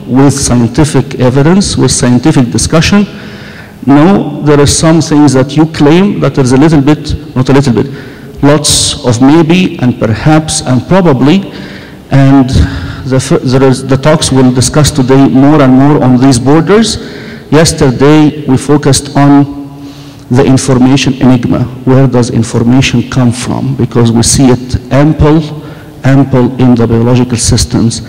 with scientific evidence, with scientific discussion. No, there are some things that you claim that there's a little bit, not a little bit, lots of maybe and perhaps and probably, and the talks we'll discuss today more and more on these borders. Yesterday, we focused on the information enigma. Where does information come from? Because we see it ample in the biological systems.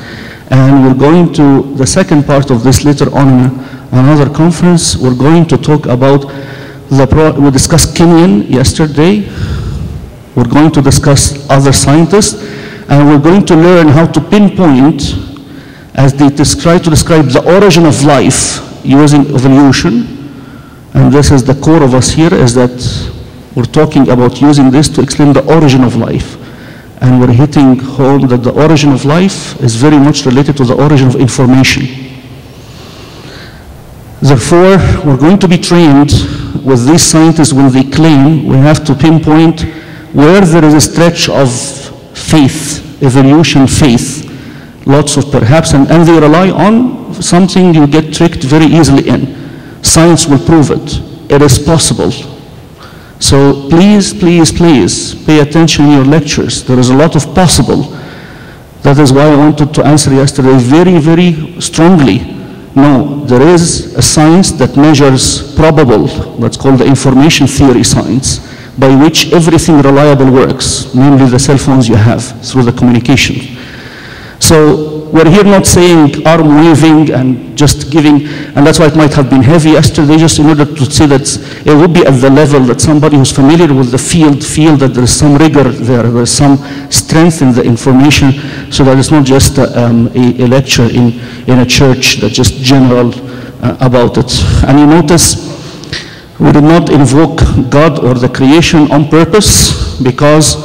And we're going to, the second part of this later on in another conference, we're going to talk about, we discussed Kenyan yesterday. We're going to discuss other scientists, and we're going to learn how to pinpoint, as they try to describe the origin of life using evolution. And this is the core of us here, is that we're talking about using this to explain the origin of life. And we're hitting home that the origin of life is very much related to the origin of information. Therefore, we're going to be trained with these scientists when they claim we have to pinpoint where there is a stretch of faith, evolution faith, lots of perhaps, and they rely on something you get tricked very easily in. Science will prove it. It is possible. So please, please, please pay attention in your lectures. There is a lot of possible. That is why I wanted to answer yesterday very, very strongly. No, there is a science that measures probable, that's called the information theory science, by which everything reliable works, namely the cell phones you have through the communication. So we're here not saying arm waving and just giving, and that's why it might have been heavy yesterday, just in order to say that it would be at the level that somebody who's familiar with the field feel that there is some rigor there, there's some strength in the information, so that it's not just a lecture in a church that's just general about it. And you notice we did not invoke God or the creation on purpose because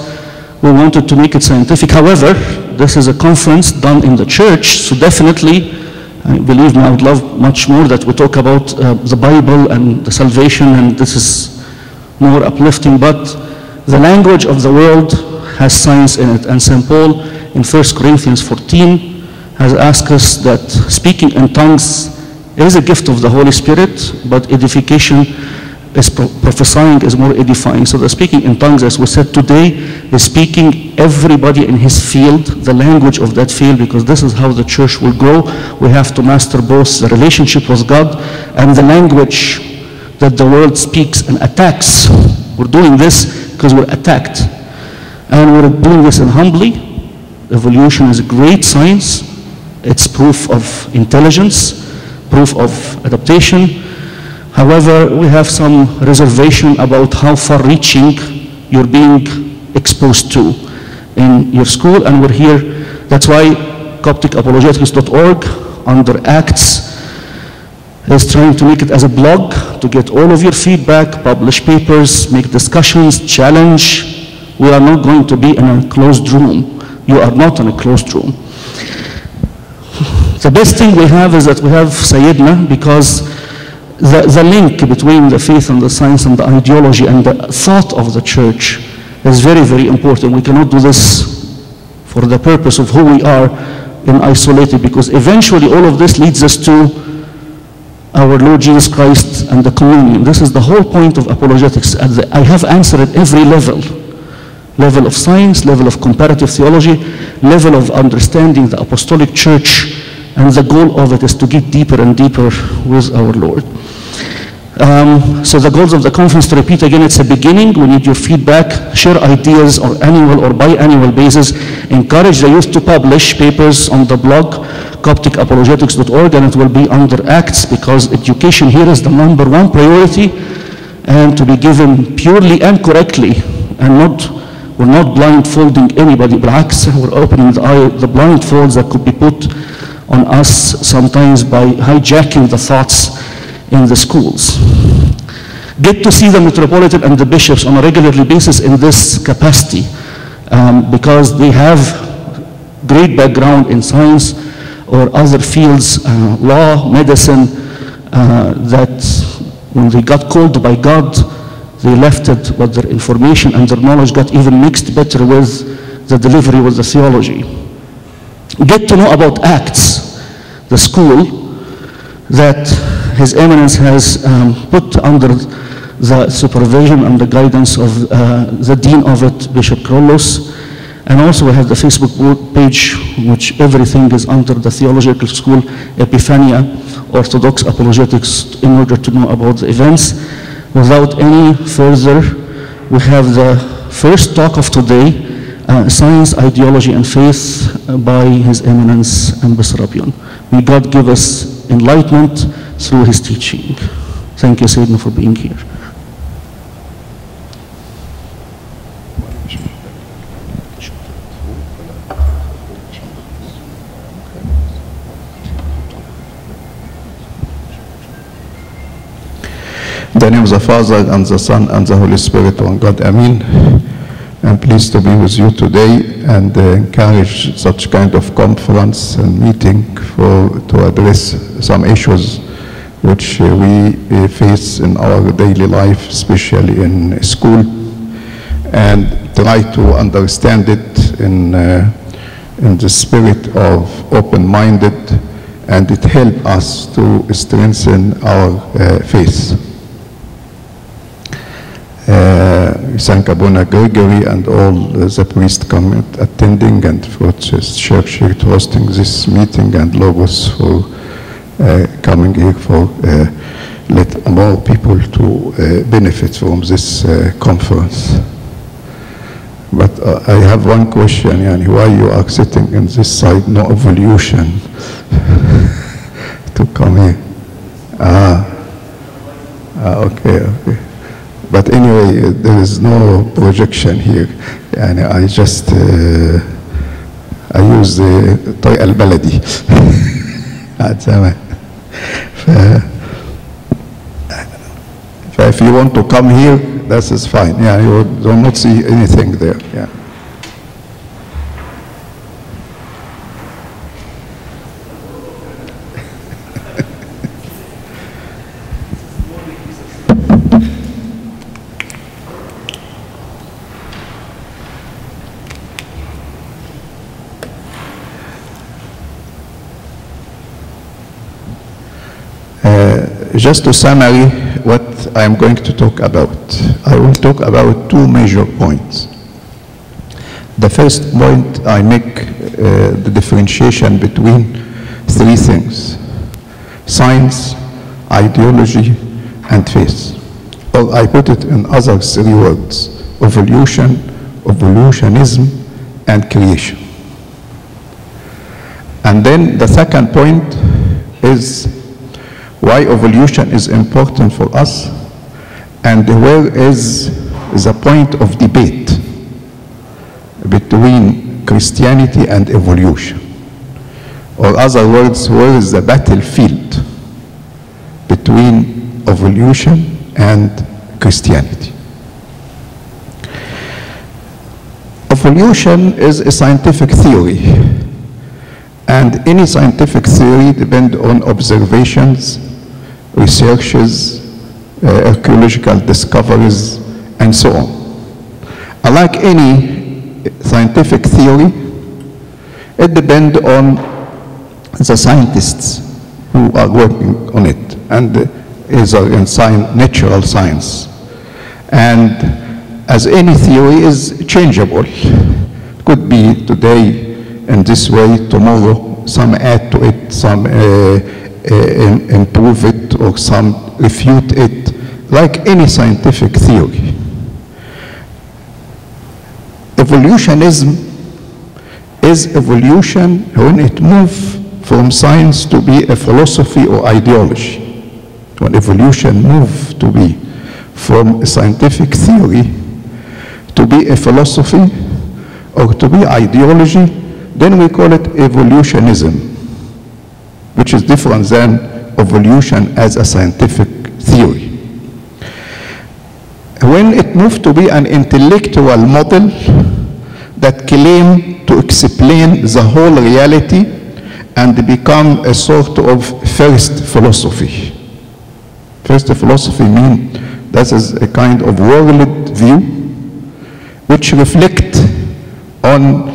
we wanted to make it scientific. However, this is a conference done in the church, so definitely, believe me, I would love much more that we talk about the Bible and the salvation, and this is more uplifting, but the language of the world has science in it, and St. Paul in 1 Corinthians 14 has asked us that speaking in tongues is a gift of the Holy Spirit, but edification is prophesying is more edifying. So the speaking in tongues, as we said today, is speaking everybody in his field, the language of that field, because this is how the church will grow. We have to master both the relationship with God and the language that the world speaks and attacks. We're doing this because we're attacked. And we're doing this in humbly. Evolution is a great science. It's proof of intelligence, proof of adaptation. However, we have some reservation about how far-reaching you're being exposed to in your school, and we're here. That's why CopticApologetics.org, under Acts, is trying to make it as a blog to get all of your feedback, publish papers, make discussions, challenge. We are not going to be in a closed room. You are not in a closed room. The best thing we have is that we have Sayyidina, because the link between the faith and the science and the ideology and the thought of the church is very, very important. We cannot do this for the purpose of who we are in isolated, because eventually all of this leads us to our Lord Jesus Christ and the communion. This is the whole point of apologetics. I have answered at every level. Level of science, level of comparative theology, level of understanding the apostolic church, and the goal of it is to get deeper and deeper with our Lord. So the goals of the conference, to repeat again, it's a beginning. We need your feedback, share ideas on annual or biannual basis, encourage the youth to publish papers on the blog, CopticApologetics.org, and it will be under Acts, because education here is the #1 priority, and to be given purely and correctly, and we're not blindfolding anybody. We're opening the blindfolds that could be put on us sometimes by hijacking the thoughts in the schools. Get to see the metropolitan and the bishops on a regular basis in this capacity, because they have great background in science or other fields, law, medicine, that when they got called by God, they left it, but their information and their knowledge got even mixed better with the delivery with the theology. Get to know about Acts. the school that His Eminence has put under the supervision and the guidance of the Dean of it, Bishop Krollos. And also we have the Facebook page, which everything is under the theological school, Epiphania, Orthodox Apologetics, in order to know about the events. Without any further, we have the first talk of today, Science, Ideology, and Faith by His Eminence and Bessarabian. May God give us enlightenment through his teaching. Thank you, Sayyidina, for being here. In the name of the Father, and the Son, and the Holy Spirit, one God, Amen. I'm pleased to be with you today and encourage such kind of conference and meeting to address some issues which we face in our daily life, especially in school, and try to understand it in the spirit of open-minded, and it helps us to strengthen our faith. We thank Abuna Gregory and all the priests attending, and for the church here to hosting this meeting, and Logos for coming here for let more people to benefit from this conference. But I have one question, Yani, why you are sitting in this side, no evolution to come here? Okay. But anyway, there is no projection here. And I just, I use the طريقة البلدي. If you want to come here, that is fine. Yeah, you do not see anything there. Yeah. Just to summary what I am going to talk about. I will talk about two major points. The first point, I make the differentiation between three things: science, ideology, and faith. Or I put it in other three words: evolution, evolutionism, and creation. And then the second point is why evolution is important for us, and where is the point of debate between Christianity and evolution. Or other words, where is the battlefield between evolution and Christianity. Evolution is a scientific theory, and any scientific theory depends on observations, researches, archaeological discoveries, and so on. Unlike any scientific theory, it depends on the scientists who are working on it, and either in natural science. And as any theory is changeable. It could be today in this way, tomorrow some add to it, some improve it, or some refute it, like any scientific theory. Evolutionism is evolution when it moves from science to be a philosophy or ideology. When evolution moves to be from a scientific theory to be a philosophy or to be ideology, then we call it evolutionism, which is different than evolution as a scientific theory. When it moved to be an intellectual model that claimed to explain the whole reality and become a sort of first philosophy. First philosophy means that is a kind of world view which reflect on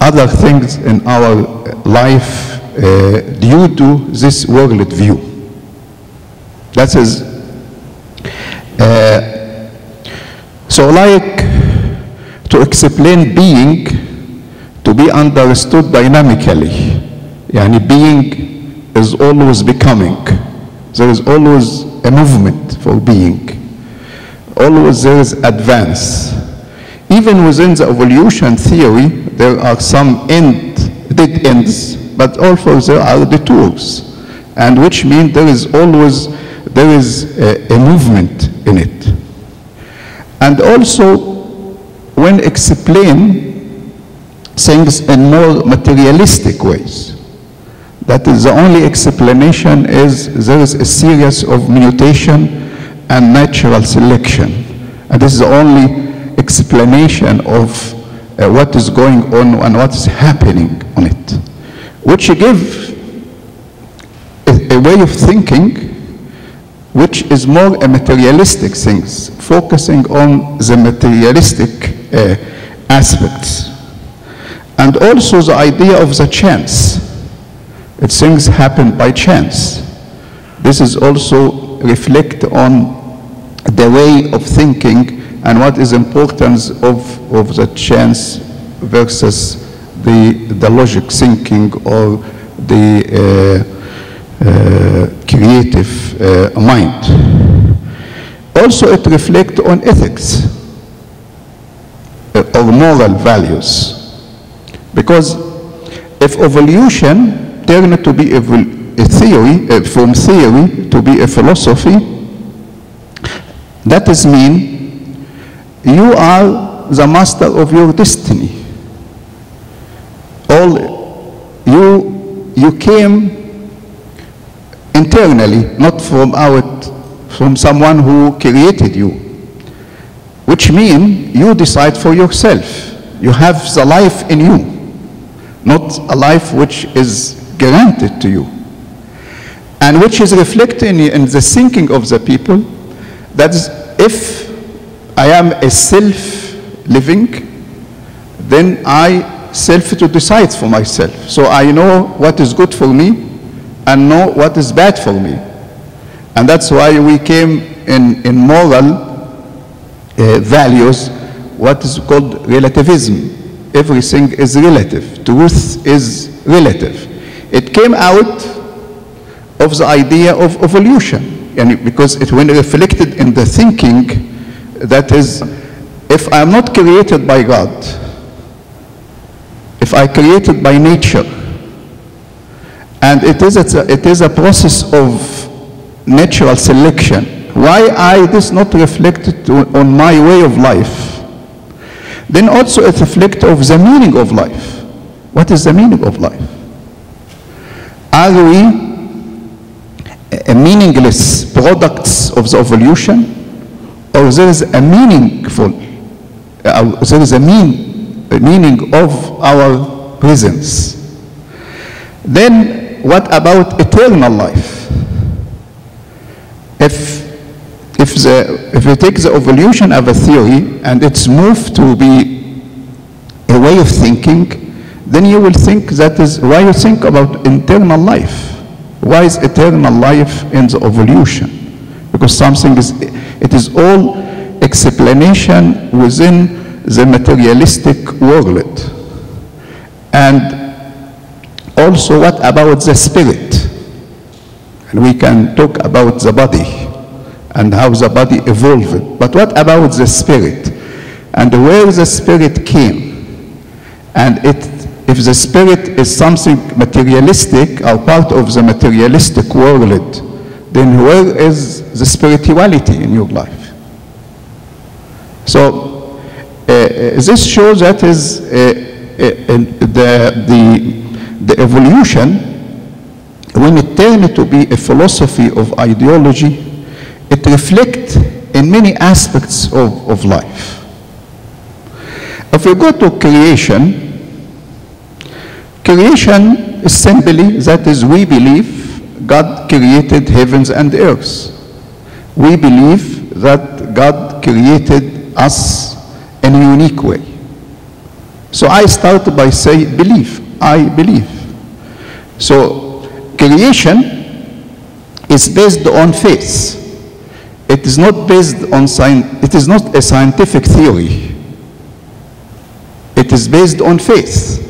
other things in our life, due to this world view. That is, so like to explain being to be understood dynamically. Yani being is always becoming. There is always a movement for being. Always there is advance. Even within the evolution theory, there are some dead ends, but also there are detours, and which means there is always a movement in it. And also, when explain things in more materialistic ways, that is the only explanation is there is a series of mutation and natural selection, and this is the only explanation of what is going on and what is happening on it, which give a way of thinking which is more a materialistic things, focusing on the materialistic aspects. And also the idea of the chance. Things happen by chance. This is also reflect on the way of thinking and what is importance of the chance versus the logic thinking or the creative mind. Also it reflects on ethics or moral values, because if evolution turned to be a theory, from theory to be a philosophy, that is mean you are the master of your destiny. You came internally, not from someone who created you, which means you decide for yourself. You have the life in you, not a life which is granted to you, and which is reflected in the thinking of the people. That is, if I am a self-living, then I self to decide for myself. So I know what is good for me and know what is bad for me. And that's why we came in moral values, what is called relativism. Everything is relative. Truth is relative. It came out of the idea of evolution, and because it when reflected in the thinking, that is, if I'm not created by God, if I created by nature, and it is a process of natural selection, why I this not reflected on my way of life? Then also it reflects of the meaning of life. What is the meaning of life? Are we meaningless products of the evolution, or there is a meaningful, there is a meaning of our presence? Then what about eternal life? If we take the evolution of a theory and it's moved to be a way of thinking, then you will think that is why you think about eternal life. Why is eternal life in the evolution? Because something is, it is all explanation within the materialistic world. And also, what about the spirit? And we can talk about the body and how the body evolved. But what about the spirit? And where the spirit came? And if the spirit is something materialistic or part of the materialistic world, then where is the spirituality in your life? So this shows that is the evolution, when it turned to be a philosophy of ideology, it reflects in many aspects of life. If we go to creation, creation is simply, that is, we believe God created heavens and earth. We believe that God created us in a unique way. So I start by saying believe. I believe. So creation is based on faith. It is not based on it is not a scientific theory. It is based on faith.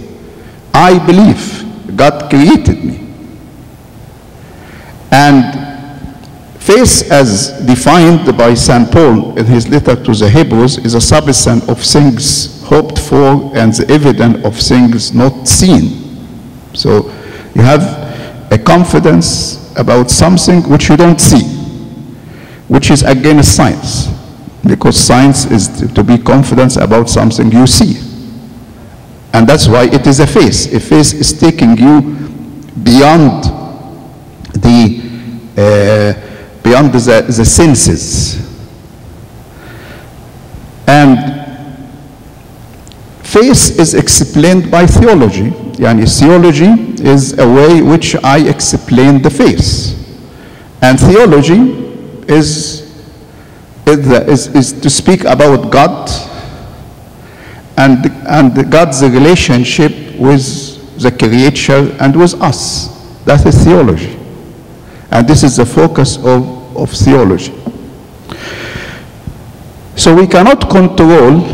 I believe God created me. And faith, as defined by St. Paul in his letter to the Hebrews, is a substance of things hoped for and the evidence of things not seen. So you have a confidence about something which you don't see, which is against science, because science is to be confident about something you see. And that's why it is a faith. A faith is taking you beyond the senses. And faith is explained by theology. Yani theology is a way which I explain the faith. And theology is to speak about God and God's relationship with the creature and with us. That is theology. And this is the focus of theology. So we cannot control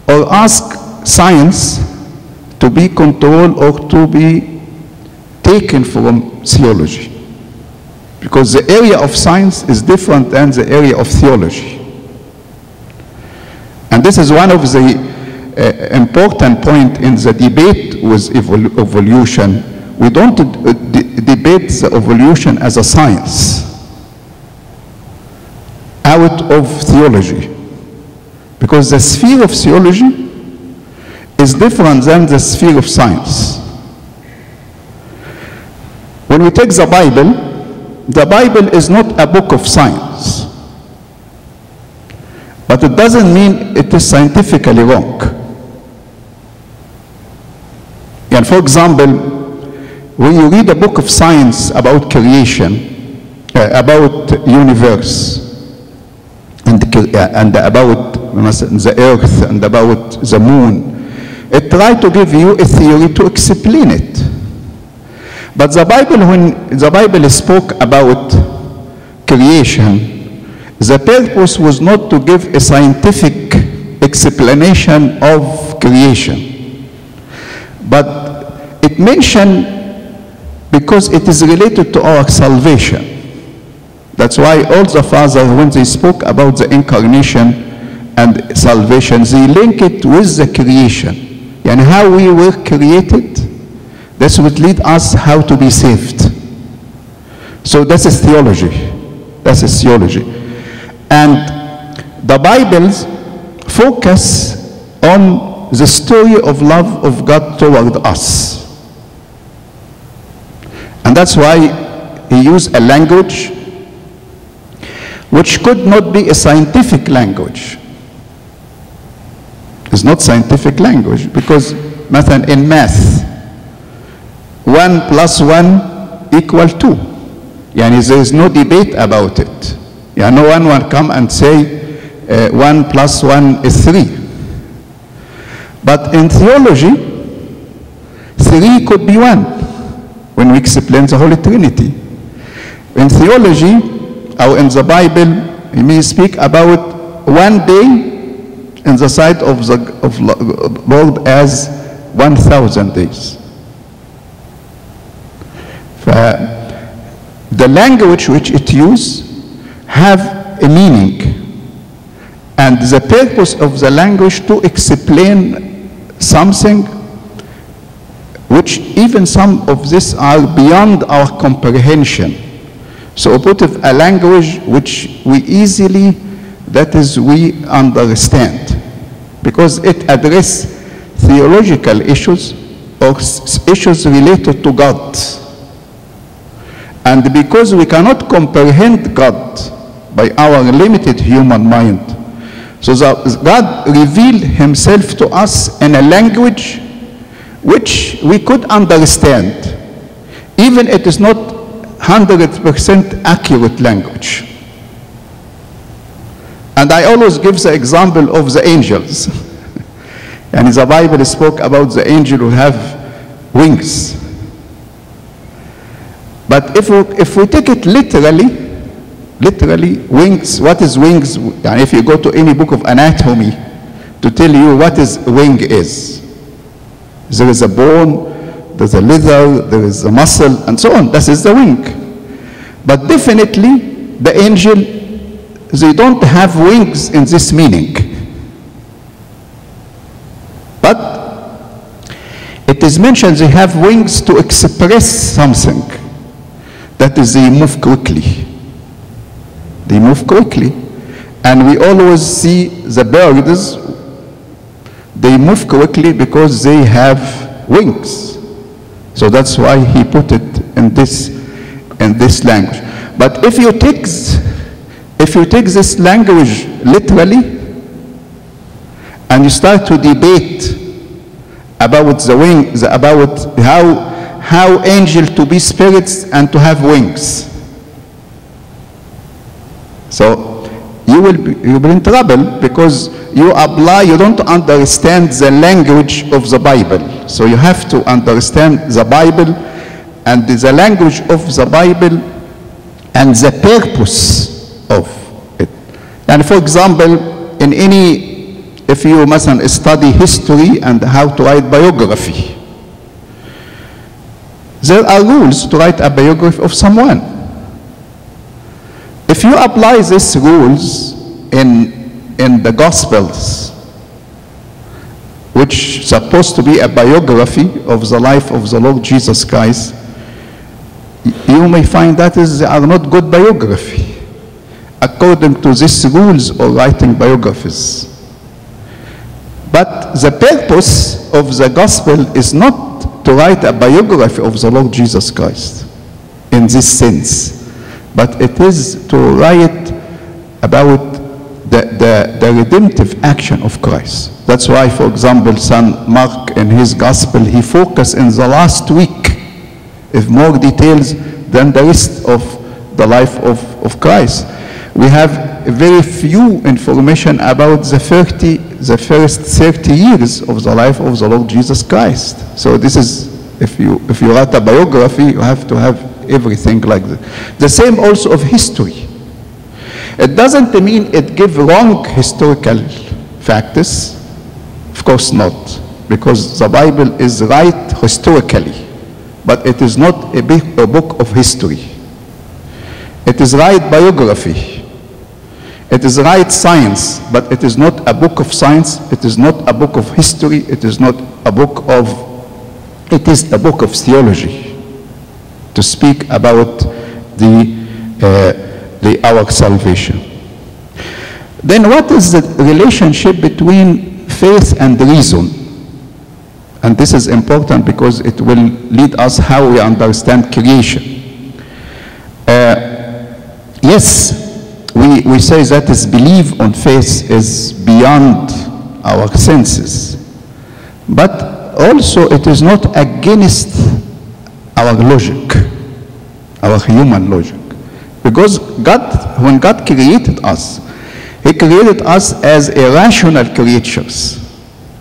or ask science to be controlled or to be taken from theology. Because the area of science is different than the area of theology. And this is one of the important points in the debate with evolution. We don't debate the evolution as a science out of theology. Because the sphere of theology is different than the sphere of science. When we take the Bible is not a book of science. But it doesn't mean it is scientifically wrong. And for example, when you read a book of science about creation, about universe, and about the earth, and about the moon, it tries to give you a theory to explain it. But the Bible, when the Bible spoke about creation, the purpose was not to give a scientific explanation of creation, but it mentioned because it is related to our salvation. That's why all the fathers, when they spoke about the incarnation and salvation, they link it with the creation. And how we were created, this would lead us how to be saved. So that is theology. That is theology. And the Bible's focus on the story of love of God toward us. And that's why he used a language which could not be a scientific language. It's not scientific language because, مثلا, in math, 1 + 1 = 2. Yani there is no debate about it. Yeah, no one will come and say 1 + 1 is 3. But in theology, 3 could be 1 when we explain the Holy Trinity. In theology, or in the Bible, we may speak about one day in the sight of the Lord as 1,000 days. The language which it uses have a meaning, and the purpose of the language to explain something which even some of this are beyond our comprehension. So put a language which we easily, that is, we understand, because it addresses theological issues or issues related to God. And because we cannot comprehend God by our limited human mind, so that God revealed himself to us in a language which we could understand, even it is not 100% accurate language. And I always give the example of the angels. And the Bible spoke about the angel who have wings. But if we take it literally, wings, what is wings? And if you go to any book of anatomy to tell you what is wing is, there is a bone, there's a leather, there is a muscle, and so on. That is the wing. But definitely, the angel, they don't have wings in this meaning. But it is mentioned they have wings to express something. That is, they move quickly. They move quickly. And we always see the birds, they move quickly because they have wings. So that's why he put it in this language. But if you take this language literally, and you start to debate about the wings, about how angels to be spirits and to have wings. So you will be in trouble because you don't understand the language of the Bible. So you have to understand the Bible and the language of the Bible and the purpose of it. And for example, if you must study history and how to write biography, there are rules to write a biography of someone. If you apply these rules in the Gospels, which is supposed to be a biography of the life of the Lord Jesus Christ, you may find that they are not good biography according to these rules of writing biographies. But the purpose of the gospel is not to write a biography of the Lord Jesus Christ in this sense, but it is to write about the redemptive action of Christ. That's why, for example, St. Mark in his gospel, he focused in the last week with more details than the rest of the life of Christ. We have very few information about the first 30 years of the life of the Lord Jesus Christ. So this is, if you write a biography, you have to have everything like that. The same also of history. It doesn't mean it gives wrong historical facts. Of course not, because the Bible is right historically, but it is not a book of history. It is right biography. It is right science, but it is not a book of science. It is not a book of history. It is not a book of, it is a book of theology to speak about our salvation. Then what is the relationship between faith and reason? And this is important because it will lead us how we understand creation. Yes, we say that is belief on faith is beyond our senses. But also it is not against our logic, our human logic. Because when God created us, He created us as irrational creatures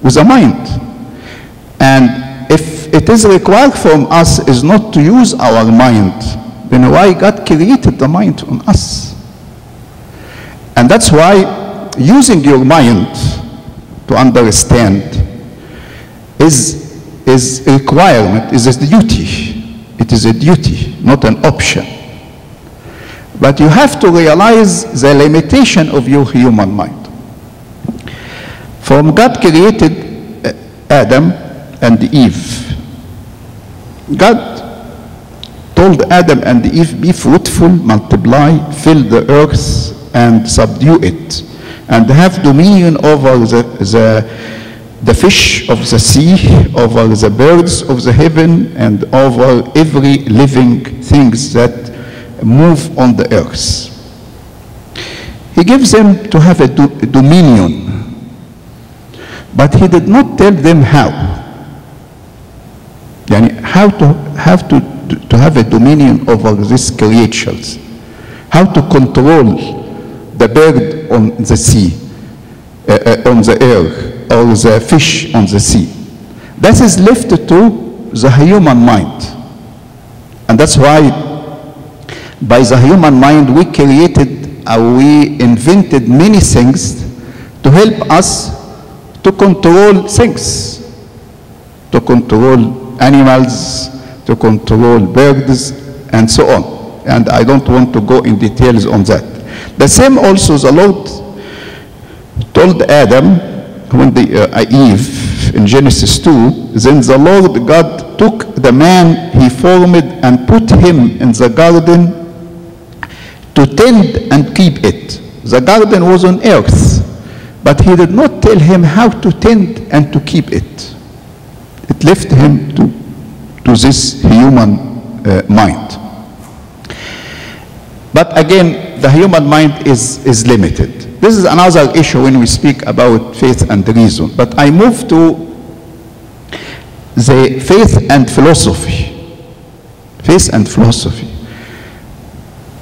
with a mind. And if it is required from us is not to use our mind, then why God created the mind on us? And that's why using your mind to understand is a requirement, is a duty. It is a duty, not an option. But you have to realize the limitation of your human mind. From God created Adam and Eve. God told Adam and Eve, be fruitful, multiply, fill the earth, and subdue it, and have dominion over the fish of the sea, over the birds of the heaven, and over every living things that move on the earth. He gives them to have a dominion, but he did not tell them how. How to have a dominion over these creatures, how to control the bird on the sea, on the air, or the fish on the sea. That is left to the human mind. And that's why by the human mind, we created or we invented many things to help us to control things, to control animals, to control birds, and so on. And I don't want to go in details on that. The same also the Lord told Adam when Eve in Genesis 2, then the Lord God took the man he formed and put him in the garden to tend and keep it. The garden was on earth, but he did not tell him how to tend and to keep it. It left him to this human mind. But again, the human mind is limited. This is another issue when we speak about faith and reason. But I move to the faith and philosophy. Faith and philosophy.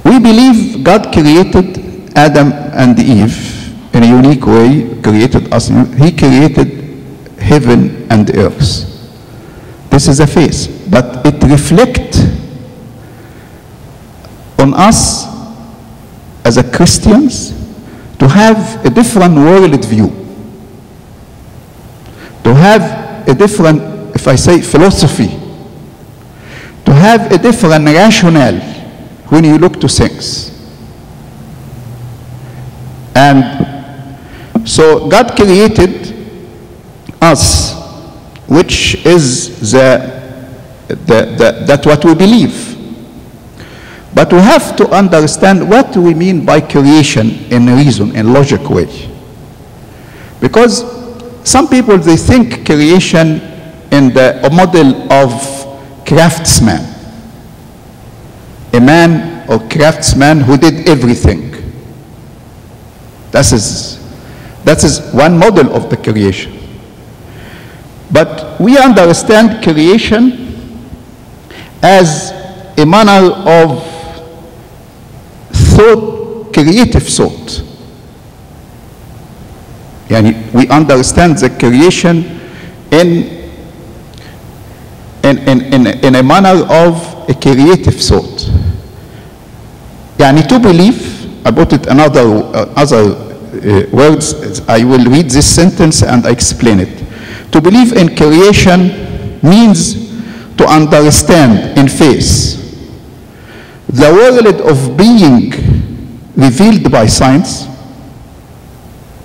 We believe God created Adam and Eve in a unique way, created us. He created heaven and earth. This is a faith, but it reflects on us as a Christians to have a different world view, to have a different, if I say philosophy, to have a different rationale when you look to things. And so God created us, which is that what we believe. But we have to understand what we mean by creation in a reason, in a logic way. Because some people, they think creation in the model of craftsman. A man or craftsman who did everything. That is one model of the creation. But we understand creation as a manner of thought, creative thought. Yani we understand the creation in a manner of a creative thought. Yani to believe, I put it in other words, I will read this sentence and explain it. To believe in creation means to understand in faith the world of being revealed by science.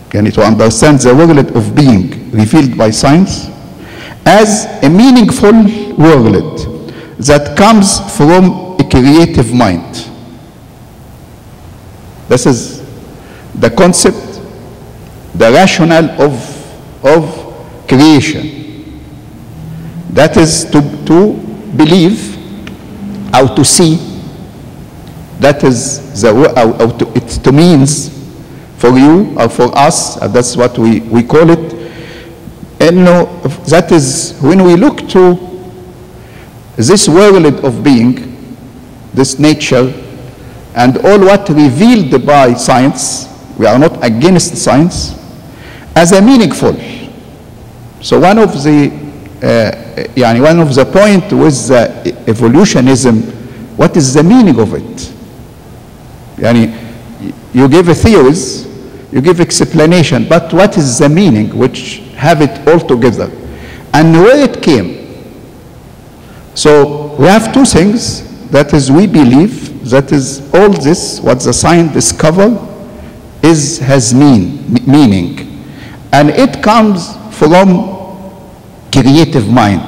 Yani to understand the world of being revealed by science as a meaningful world that comes from a creative mind. This is the concept, the rationale of creation. That is to believe or to see. That is it means for you or for us, that's what we call it. And that is when we look to this world of being, this nature, and all what revealed by science, we are not against science, as a meaningful. So one of the point with evolutionism, what is the meaning of it? You give a theories, you give explanation, but what is the meaning which have it all together? And where it came? So we have two things, that is we believe, that is all this, what the science discover has meaning. And it comes from creative mind,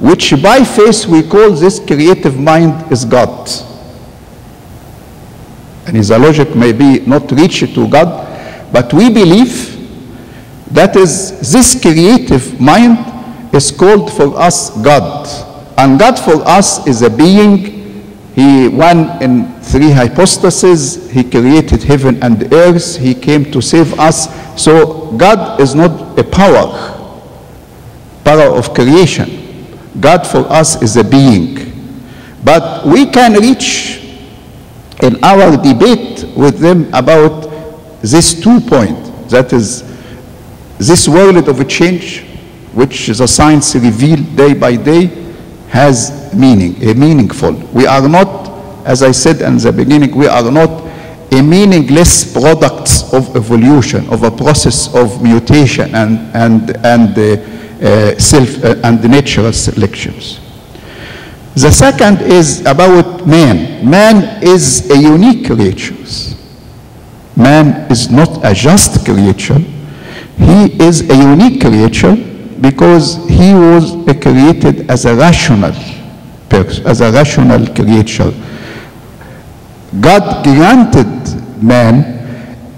which by faith we call this creative mind is God. And his logic may be not reach to God, but we believe that is this creative mind is called for us God. And God for us is a being. He one in three hypostases. He created heaven and earth. He came to save us. So God is not a power of creation. God for us is a being. But we can reach in our debate with them about these 2 points. That is, this world of a change, which the science revealed day by day, has meaning, a meaningful. We are not as I said in the beginning, we are not a meaningless products of evolution, of a process of mutation and natural selections. The second is about man. Man is a unique creature. Man is not a just creature. He is a unique creature because he was created as a rational person, as a rational creature. God granted man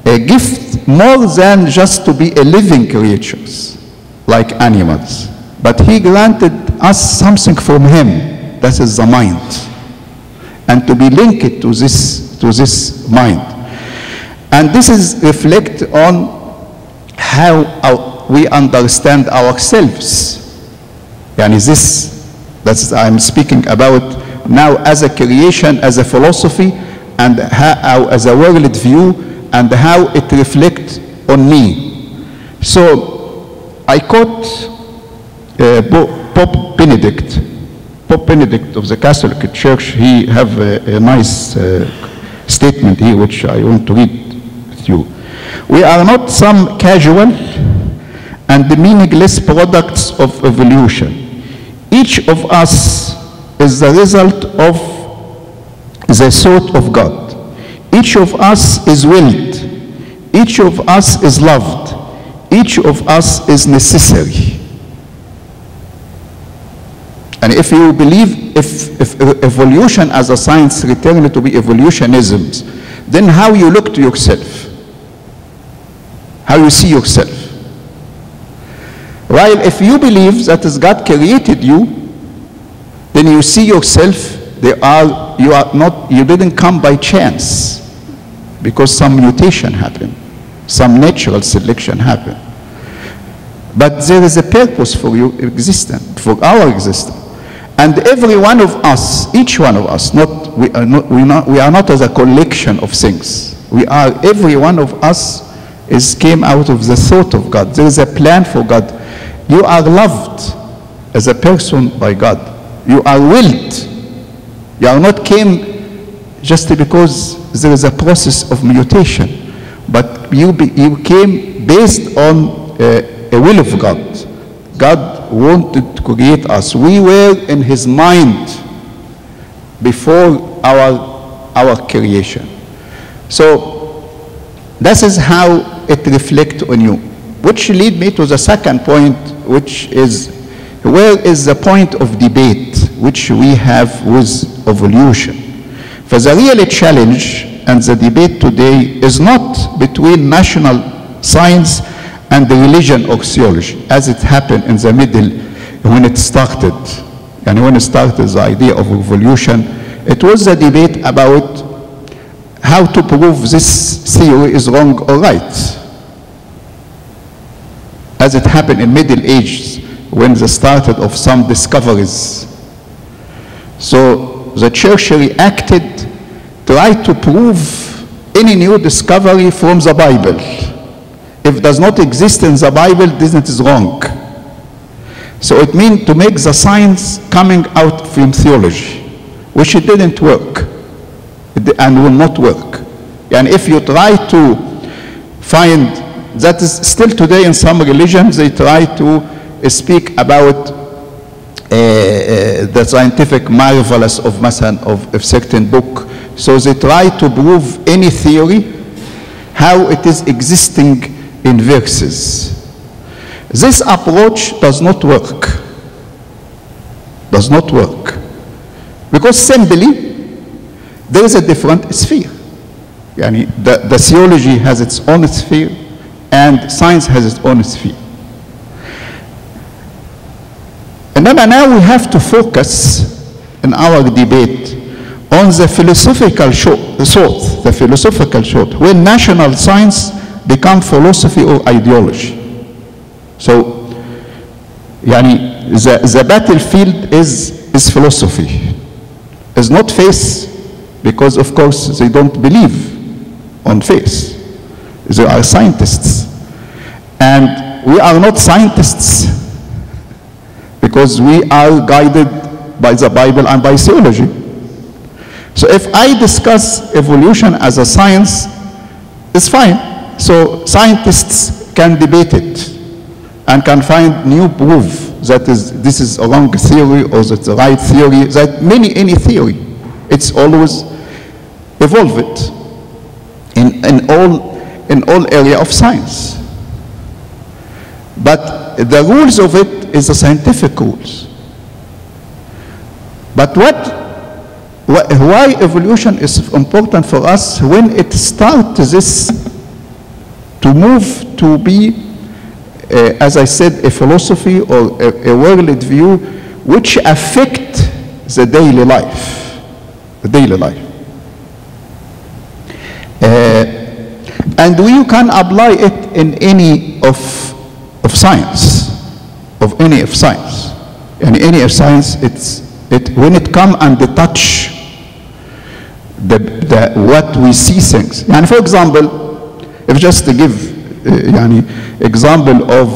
a gift more than just to be a living creatures like animals, but he granted us something from him, that is the mind, and to be linked to this mind. And this is reflect on how we understand ourselves. And that's I'm speaking about now as a creation, as a philosophy, and how as a world view, and how it reflects on me. So I quote Pope Benedict of the Catholic Church. He have a nice statement here which I want to read with you. We are not some casual and meaningless products of evolution. Each of us is the result of the thought of God. Each of us is willed. Each of us is loved. Each of us is necessary. And if you believe, if evolution as a science return to be evolutionisms, then how you look to yourself, how you see yourself. While if you believe that as God created you, then you see yourself, you didn't come by chance, because some mutation happened, some natural selection happened. But there is a purpose for your existence, for our existence. And every one of us, each one of us, we are not as a collection of things. Every one of us came out of the thought of God. There is a plan for God. You are loved as a person by God. You are willed. You are not came just because there is a process of mutation, but you came based on a will of God. God wanted to create us. We were in his mind before our creation. So this is how it reflects on you. Which lead me to the second point, which is, where is the point of debate which we have with evolution? For the real challenge and the debate today is not between national science and the religion or theology, as it happened in the middle when it started. And when it started the idea of evolution, it was a debate about how to prove this theory is wrong or right. As it happened in Middle Ages, when the started of some discoveries. So the church reacted, tried to prove any new discovery from the Bible. If it does not exist in the Bible, then it is wrong. So it means to make the science coming out from theology, which it didn't work and will not work. And if you try to find, that is still today in some religions, they try to speak about the scientific marvelous of a certain book. So they try to prove any theory, how it is existing in verses. This approach does not work. Does not work. Because simply, there is a different sphere. The theology has its own sphere, and science has its own sphere. And now we have to focus in our debate on the philosophical thought, the philosophical thought, when national science become philosophy or ideology. So, the battlefield is philosophy. It's not faith, because of course they don't believe on faith. They are scientists. And we are not scientists, because we are guided by the Bible and by theology. So if I discuss evolution as a science, it's fine. So scientists can debate it and can find new proof that this is a wrong theory or that's the right theory, that any theory. It's always evolved in all area of science. But the rules of it is the scientific rules. But why evolution is important for us? When it starts to move to be, as I said, a philosophy or a world view which affect the daily life. The daily life. And you can apply it in any of science, And any of science, when it come and touch what we see things. And for example, if just to give example of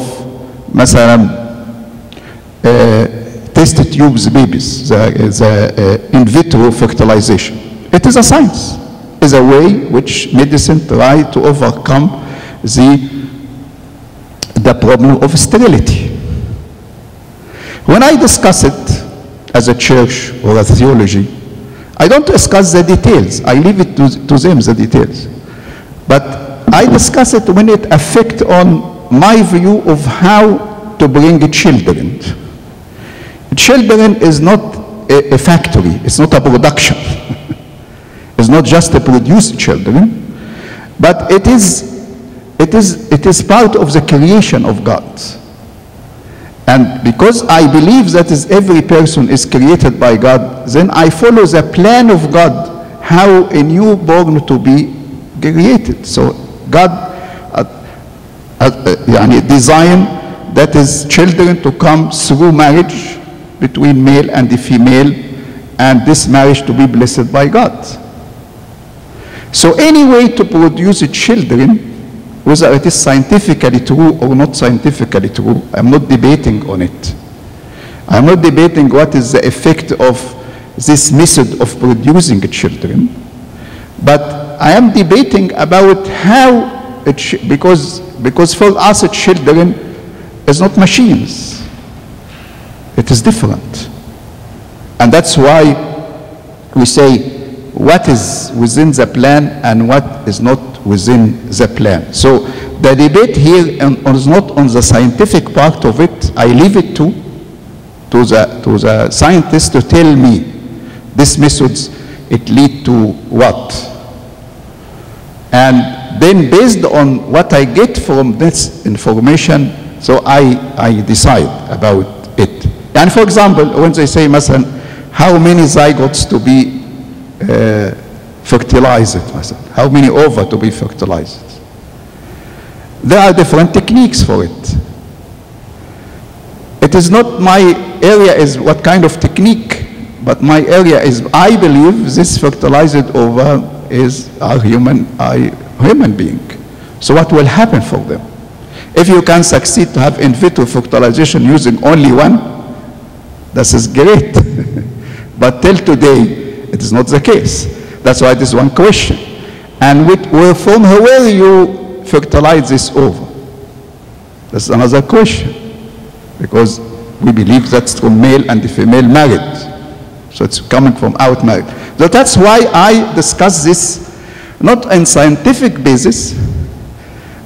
test tubes babies, the in vitro fertilization. It is a science. It's a way which medicine try to overcome the problem of sterility. When I discuss it as a church or a theology, I don't discuss the details. I leave it to them, the details. But I discuss it when it affects on my view of how to bring children. Children is not a factory. It's not a production. It's not just to produce children, but it is part of the creation of God. And because I believe that every person is created by God, then I follow the plan of God, how a newborn to be created. So God designed that is children to come through marriage between male and the female, and this marriage to be blessed by God. So any way to produce children, whether it is scientifically true or not scientifically true, I'm not debating on it. I'm not debating what is the effect of this method of producing children, but I am debating about how, because for us children is not machines. It is different. And that's why we say what is within the plan and what is not within the plan. So the debate here is not on the scientific part of it. I leave it to the scientists to tell me these methods, it lead to what. And then based on what I get from this information, so I decide about it. And for example, when they say, how many zygotes to be fertilized, how many ova to be fertilized? There are different techniques for it. It is not my area is what kind of technique, but my area is, I believe this fertilized ova is a human being. So what will happen for them? If you can succeed to have in vitro fertilization using only one, this is great. But till today, it is not the case. That's why this is one question. And from where you fertilize this ova? That's another question. Because we believe that's from male and the female married. So it's coming from out married. So that's why I discuss this, not on scientific basis,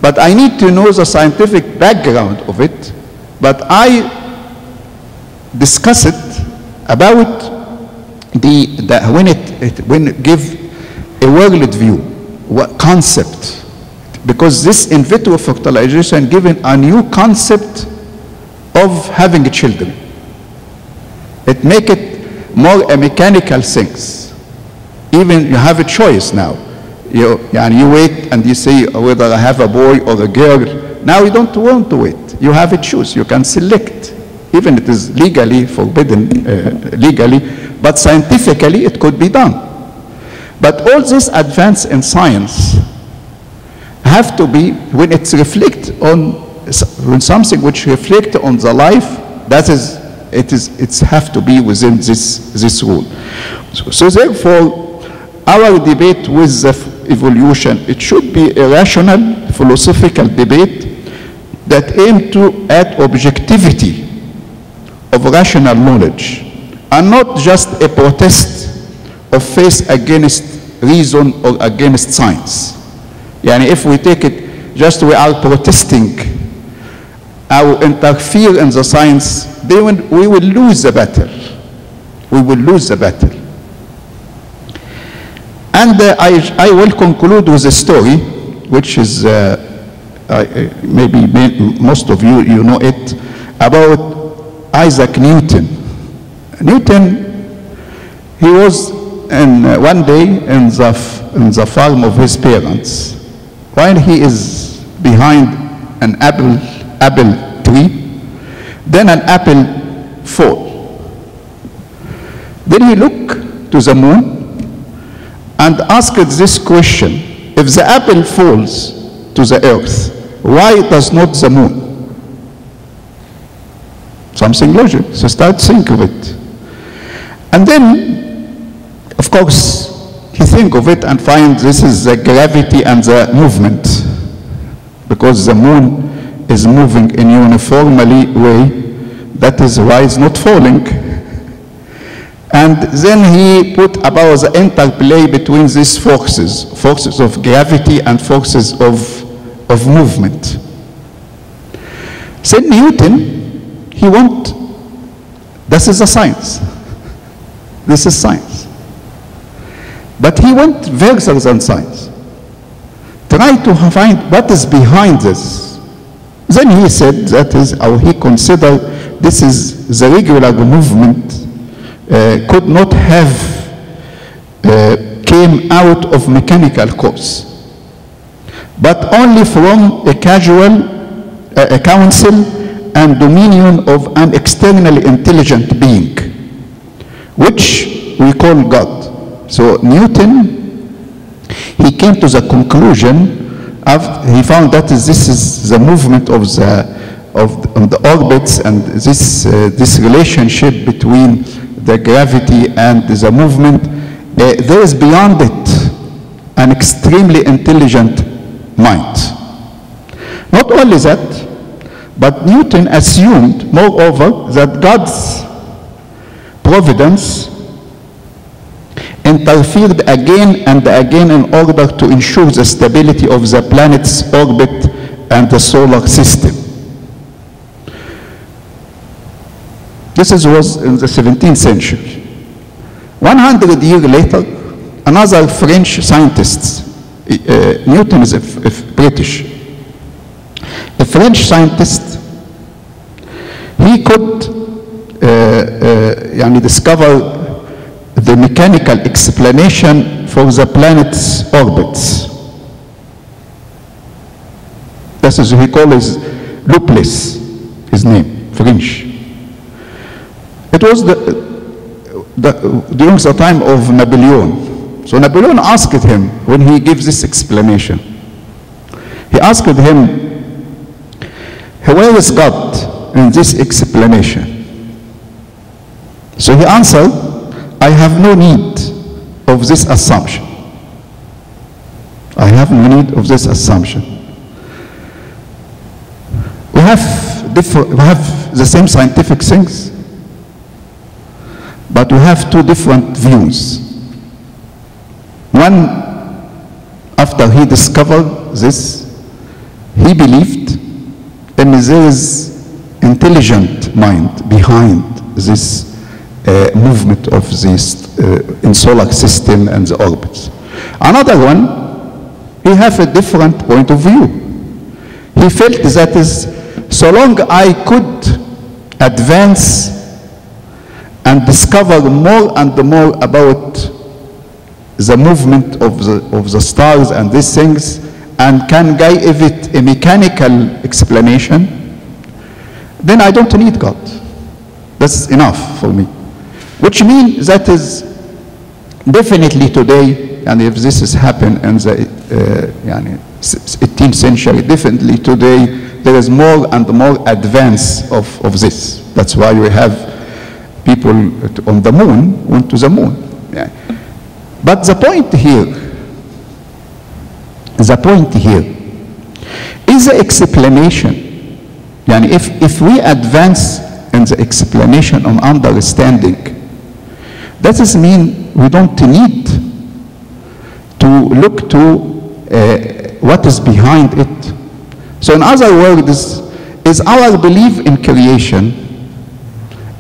but I need to know the scientific background of it. But I discuss it about when it give a world view, what concept, because this in vitro fertilization given a new concept of having children. It make it more a mechanical things. Even you have a choice now. You wait and you say whether I have a boy or a girl. Now you don't want to wait. You have a choose. You can select. Even it is legally forbidden, legally, but scientifically it could be done. But all this advance in science have to be when it's reflect on when something which reflect on the life. That is, it's have to be within this rule. So therefore, our debate with the evolution, it should be a rational, philosophical debate that aim to add objectivity of rational knowledge, and not just a protest of faith against reason or against science. Yani if we take it just we are protesting or interfere in the science, then we will lose the battle. We will lose the battle. And I will conclude with a story, which is maybe most of you know it, about Isaac Newton. Newton, he was one day in the farm of his parents, while he is behind an apple tree, then an apple fall. Then he looked to the moon and asked this question: if the apple falls to the earth, why does not the moon? Something logical, so start think of it. And then, of course, he think of it and find this is the gravity and the movement, because the moon is moving in uniformly way, that is why it's not falling. And then he put about the interplay between these forces of gravity and forces of movement. Then Newton, he want, this is a science. This is science. But he went further than science. Try to find what is behind this. Then he said that is, or he considered this is the regular movement could not have came out of mechanical cause, but only from a casual counsel and dominion of an externally intelligent being, which we call God. So Newton, he came to the conclusion of, he found that this is the movement of the orbits, and this relationship between the gravity and the movement, there is beyond it an extremely intelligent mind. Not only that, but Newton assumed, moreover, that God's providence interfered again and again in order to ensure the stability of the planet's orbit and the solar system. This was in the 17th century. 100 years later, another French scientist, Newton is British, a French scientist, he could discover the mechanical explanation for the planet's orbits. This is, he calls Laplace, his name, French. It was during the time of Napoleon. So Napoleon asked him, when he gives this explanation, he asked him, where is God in this explanation? So he answered, I have no need of this assumption. I have no need of this assumption. We have the same scientific things, but we have two different views. One, after he discovered this, he believed that there is intelligent mind behind this movement of this in solar system and the orbits. Another one, he have a different point of view. He felt that is, so long I could advance and discover more and more about the movement of the stars and these things, and can give it a mechanical explanation, then I don't need God. That's enough for me. Which means that is definitely today, and if this has happened in the 18th century, definitely today there is more and more advance of this. That's why we have people on the moon, went to the moon. Yeah. But the point here is the explanation. Yani if we advance in the explanation on understanding, that is mean we don't need to look to what is behind it. So in other words, is our belief in creation,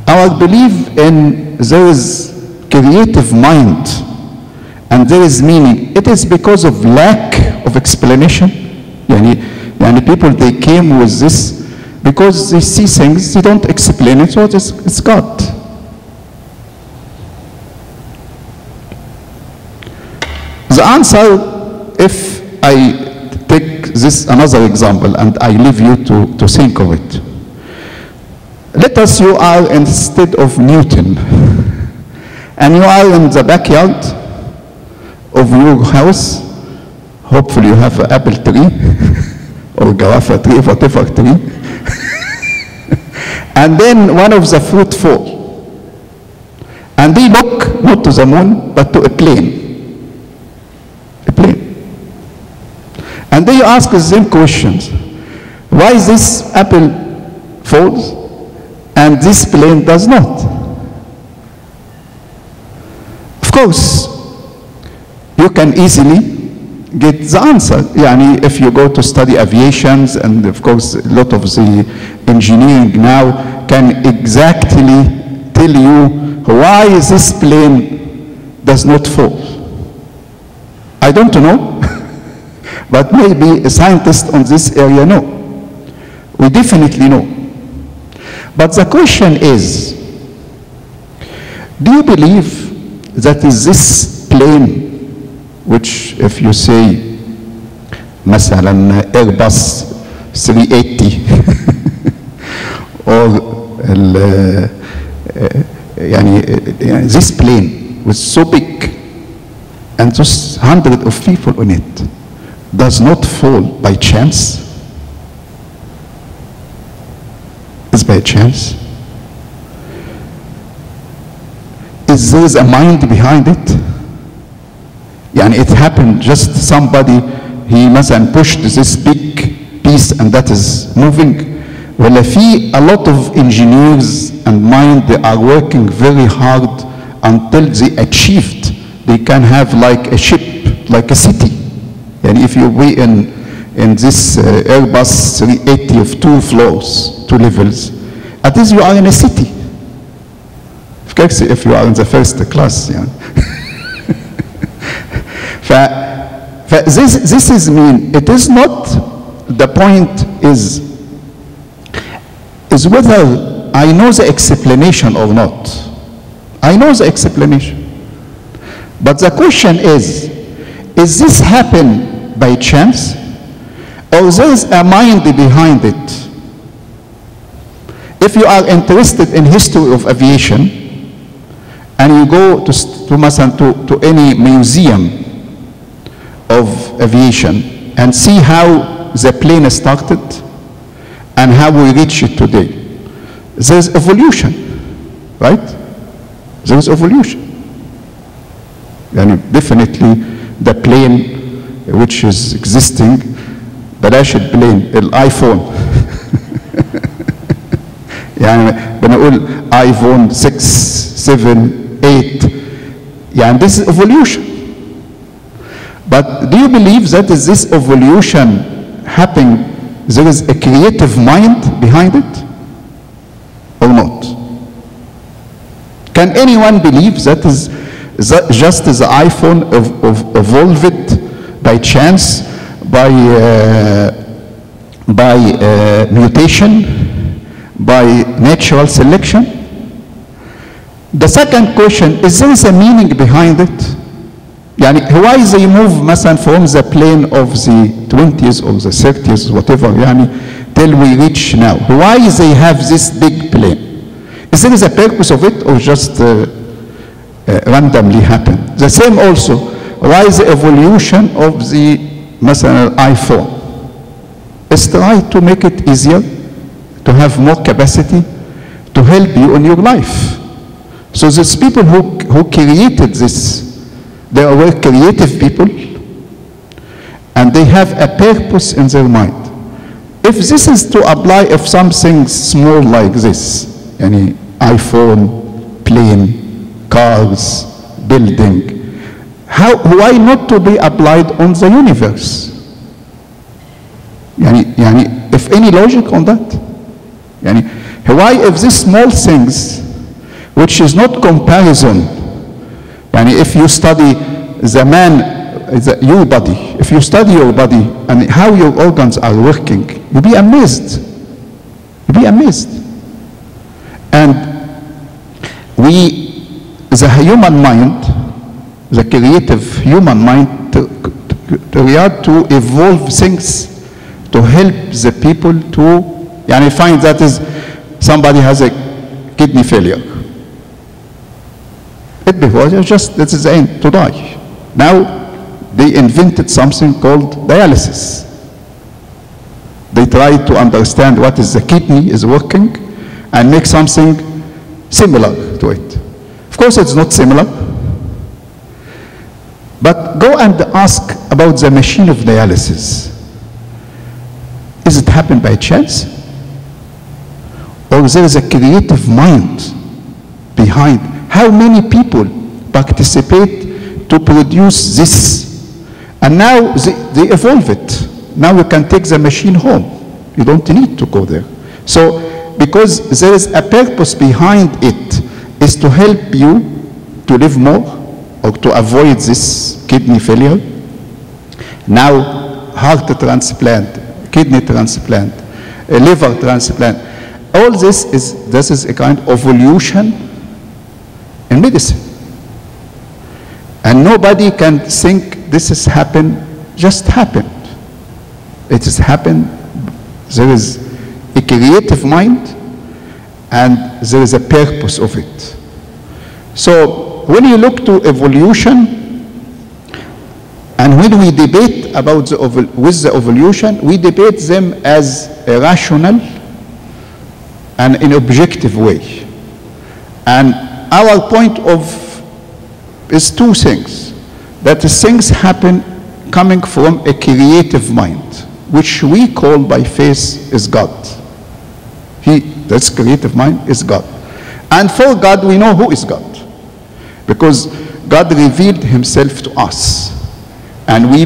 our belief in there is creative mind and there is meaning, it is because of lack of explanation. Yani people, they came with this because they see things, they don't explain it, so it's God. The answer, if I take this another example and I leave you to think of it. Let us, you are instead of Newton, and you are in the backyard of your house. Hopefully you have an apple tree or guava tree, whatever tree. And then one of the fruit fall. And they look not to the moon, but to a plane. A plane. And then you ask the same questions. Why this apple falls and this plane does not? Of course, you can easily get the answer. Yani if you go to study aviations, and of course a lot of the engineering now can exactly tell you why this plane does not fall. I don't know, but maybe a scientist on this area know. We definitely know. But the question is, do you believe that is this plane, which if you say مثلا Airbus 380 or this plane was so big and just hundreds of people on it does not fall by chance? It's by chance? Is there a mind behind it? Yani it happened, just somebody, he مثلا pushed this big piece and that is moving. Well, في a lot of engineers and mind, they are working very hard until they achieved, they can have like a ship, like a city. And if you be in this Airbus 380 of 2 floors, 2 levels, at least you are in a city. Of course, if you are in the first class, yeah. This is mean. It is not, the point is whether I know the explanation or not. I know the explanation. But the question is this happen by chance? Or there is a mind behind it? If you are interested in history of aviation, and you go to any museum of aviation and see how the plane started and how we reach it today, there's evolution, right? There's evolution. And definitely the plane which is existing, بلاش البلين, الايفون. يعني بنقول iPhone 6, 7, 8. يعني this is evolution. But do you believe that is this evolution happening, there is a creative mind behind it or not? Can anyone believe that is just as the iPhone evolved by chance, by mutation, by natural selection? The second question, is there a meaning behind it? Yani, why they move مثلا from the plane of the 20s or the 30s, whatever, yani, till we reach now? Why they have this big plane? Is there a purpose of it, or just randomly happen? The same also, why the evolution of the مثلا iPhone? It's try to make it easier, to have more capacity, to help you in your life. So these people who created this They were creative people, and they have a purpose in their mind. If this is to apply, if something small like this, any iPhone, plane, cars, building, why not to be applied on the universe? If any logic on that? Why if these small things, which is not comparison, if you study the man, your body, if you study your body and how your organs are working, you'll be amazed. You'll be amazed. And the human mind, the creative human mind, we are to evolve things to help the people to, find that is, somebody has a kidney failure. It before, just, this is the end, to die. Now, they invented something called dialysis. They tried to understand what is the kidney is working and make something similar to it. Of course, it's not similar. But go and ask about the machine of dialysis. Is it happen by chance? Or there is a creative mind behind? How many people participate to produce this? And now they evolve it. Now you can take the machine home. You don't need to go there. So, because there is a purpose behind it, is to help you to live more or to avoid this kidney failure. Now, heart transplant, kidney transplant, liver transplant. All this is a kind of evolution in medicine. And nobody can think this has happened, just happened. It has happened. There is a creative mind and there is a purpose of it. So when you look to evolution, and when we debate about with the evolution, we debate them as a rational and in objective way. And our point of is two things. That things happen coming from a creative mind, which we call by faith is God. That's creative mind is God. And for God, we know who is God. Because God revealed himself to us. And we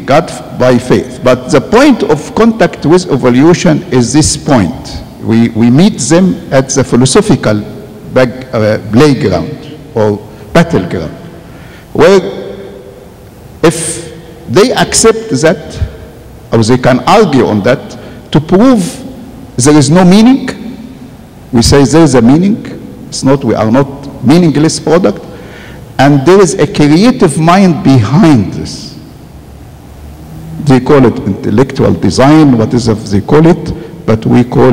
God by faith. But the point of contact with evolution is this point. We meet them at the philosophical playground or battleground, where if they accept that, or they can argue on that, to prove there is no meaning, we say there is a meaning, it's not, we are not meaningless product, and there is a creative mind behind this. They call it intellectual design, whatever they call it, but we call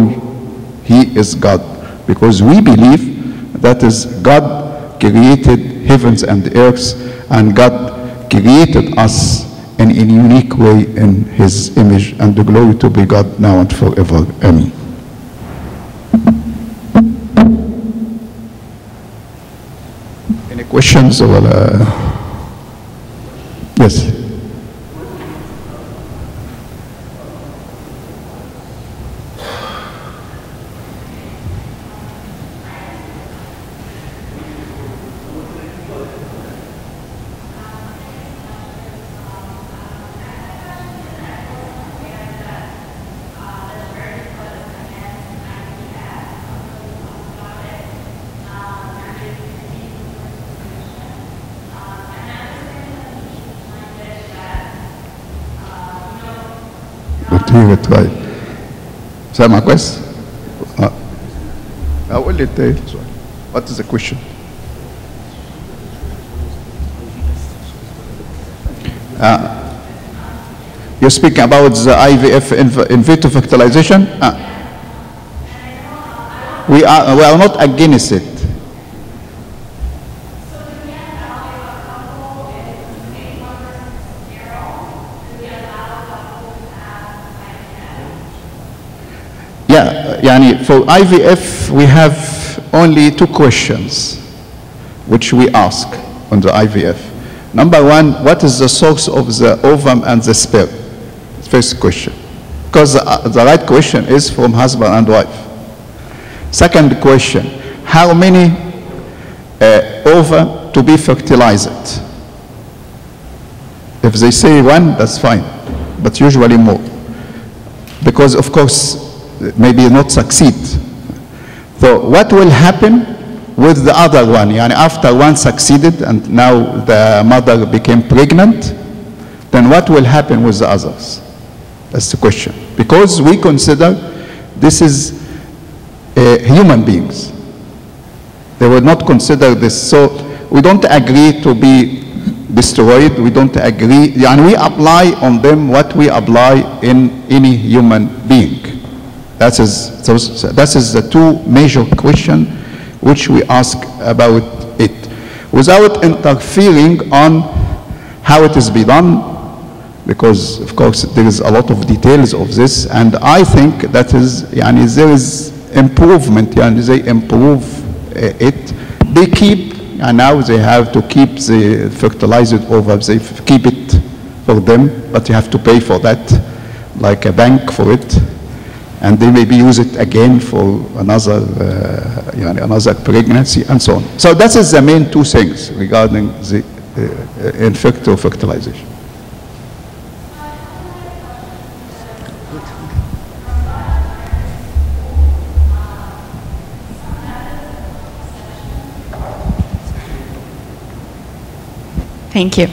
he is God, because we believe that is God created heavens and earth, and God created us in a unique way in his image, and the glory to be God now and forever. Amen. Any questions? Or, yes. Here it right. Is that my question? I will tell. What is the question? You're speaking about the IVF in vitro fertilization? We are not against it. For IVF, we have only two questions which we ask. on the IVF. Number one, what is the source of the ovum and the sperm? First question. Because the right question is from husband and wife. Second question, how many ova to be fertilized? If they say one, that's fine, but usually more. Because of course, maybe not succeed. So what will happen with the other one? Yani after one succeeded and now the mother became pregnant, then what will happen with the others? That's the question. Because we consider this is human beings. They will not consider this. So we don't agree to be destroyed. We don't agree. And we apply on them what we apply in any human being. That is the two major questions which we ask about it, without interfering on how it is be done, because of course there is a lot of details of this, and I think that is, yani, there is improvement, yani they improve it. They keep, and now they have to keep the fertilized ovum, they keep it for them, but you have to pay for that, like a bank for it. And they maybe use it again for another, another pregnancy and so on. So that is the main two things regarding the in vitro fertilization. Thank you.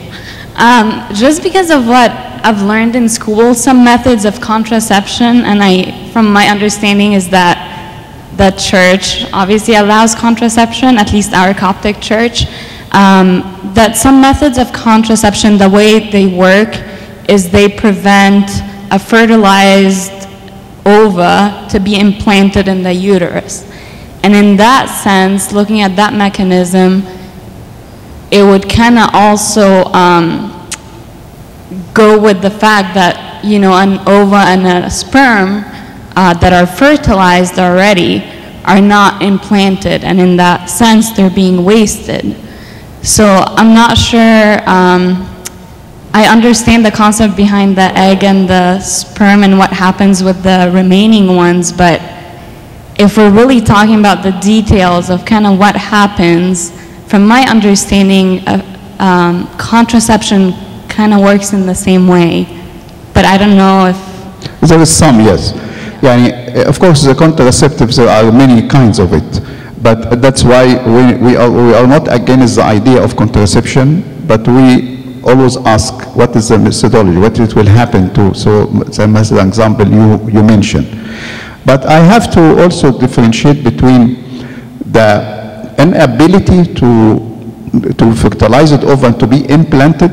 Just because of what I've learned in school, some methods of contraception, and from my understanding is that the church obviously allows contraception, at least our Coptic church, that some methods of contraception, the way they work is they prevent a fertilized ova to be implanted in the uterus. And in that sense, looking at that mechanism, it would kind of also go with the fact that, you know, an ova and a sperm that are fertilized already are not implanted, and in that sense they're being wasted. So I'm not sure, I understand the concept behind the egg and the sperm and what happens with the remaining ones, but if we're really talking about the details of kind of what happens, from my understanding, contraception kind of works in the same way, but I don't know if... There is some, yes. Yani, of course, the contraceptives, there are many kinds of it, but that's why we are not against the idea of contraception, but we always ask what is the methodology, what it will happen to, so the example you mentioned. But I have to also differentiate between the inability to fertilize it over and to be implanted,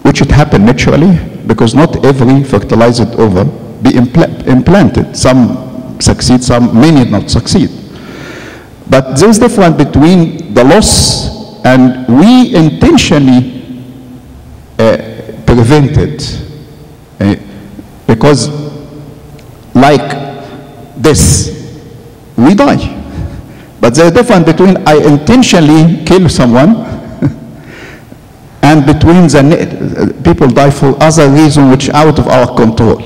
which should happen naturally, because not every fertilized ovum be implanted. Some succeed, some may not succeed. But there's difference between the loss and we intentionally prevent it. Because like this, we die. But there's a difference between I intentionally kill someone and between the people die for other reasons which are out of our control.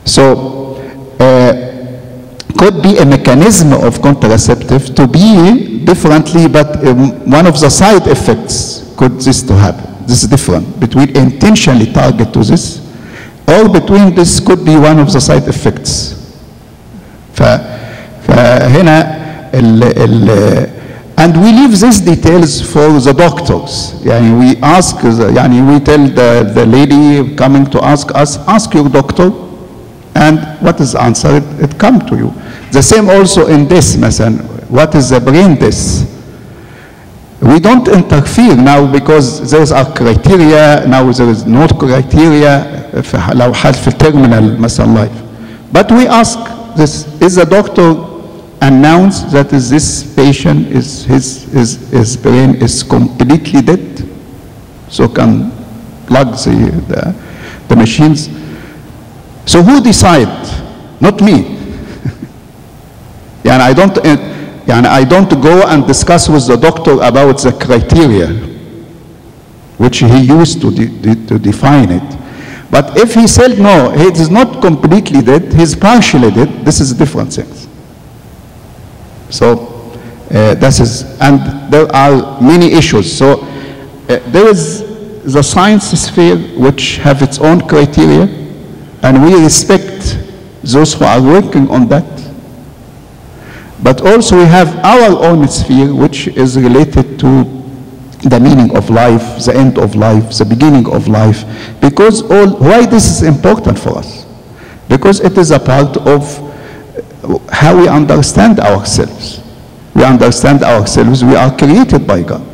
So could be a mechanism of contraceptive to be differently, but one of the side effects could this to happen. This is different between intentionally target to this, or between this could be one of the side effects. فهنا and we leave these details for the doctors. Yani we ask, yani we tell the lady coming to ask us, ask your doctor, and what is the answer? It come to you. The same also in this, مثلا, what is the brain test? We don't interfere now because there are criteria, now there is no criteria لو حال في terminal مثلا life. But we ask this, is the doctor announce that this patient is his brain is completely dead, so can plug the machines. So who decide? Not me. Yeah, and I don't. يعني I don't go and discuss with the doctor about the criteria which he used to define it. But if he said no, it is not completely dead, he's partially dead, this is different things. So this is, and there are many issues. So there is the science sphere which have its own criteria, and we respect those who are working on that. But also we have our own sphere which is related to the meaning of life, the end of life, the beginning of life. Because why this is important for us? Because it is a part of how we understand ourselves. We understand ourselves, we are created by God.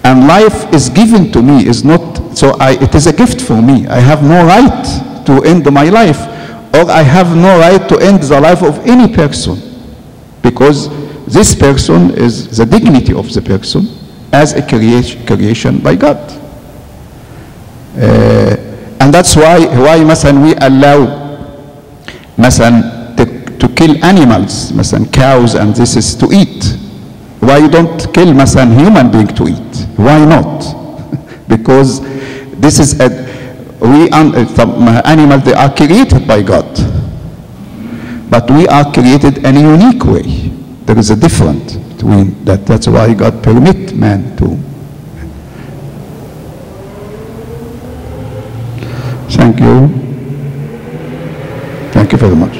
And life is given to me, is not, so it is a gift for me. I have no right to end my life, or I have no right to end the life of any person. Because this person is the dignity of the person as a creation by God. And that's why مثلا we allow مثلا to kill animals, مثلا cows, and this is to eat. Why you don't kill مثلا human being to eat? Why not? Because this is some animals, they are created by God. But we are created in a unique way. There is a difference between that. That's why God permit man to. Thank you. Thank you very much.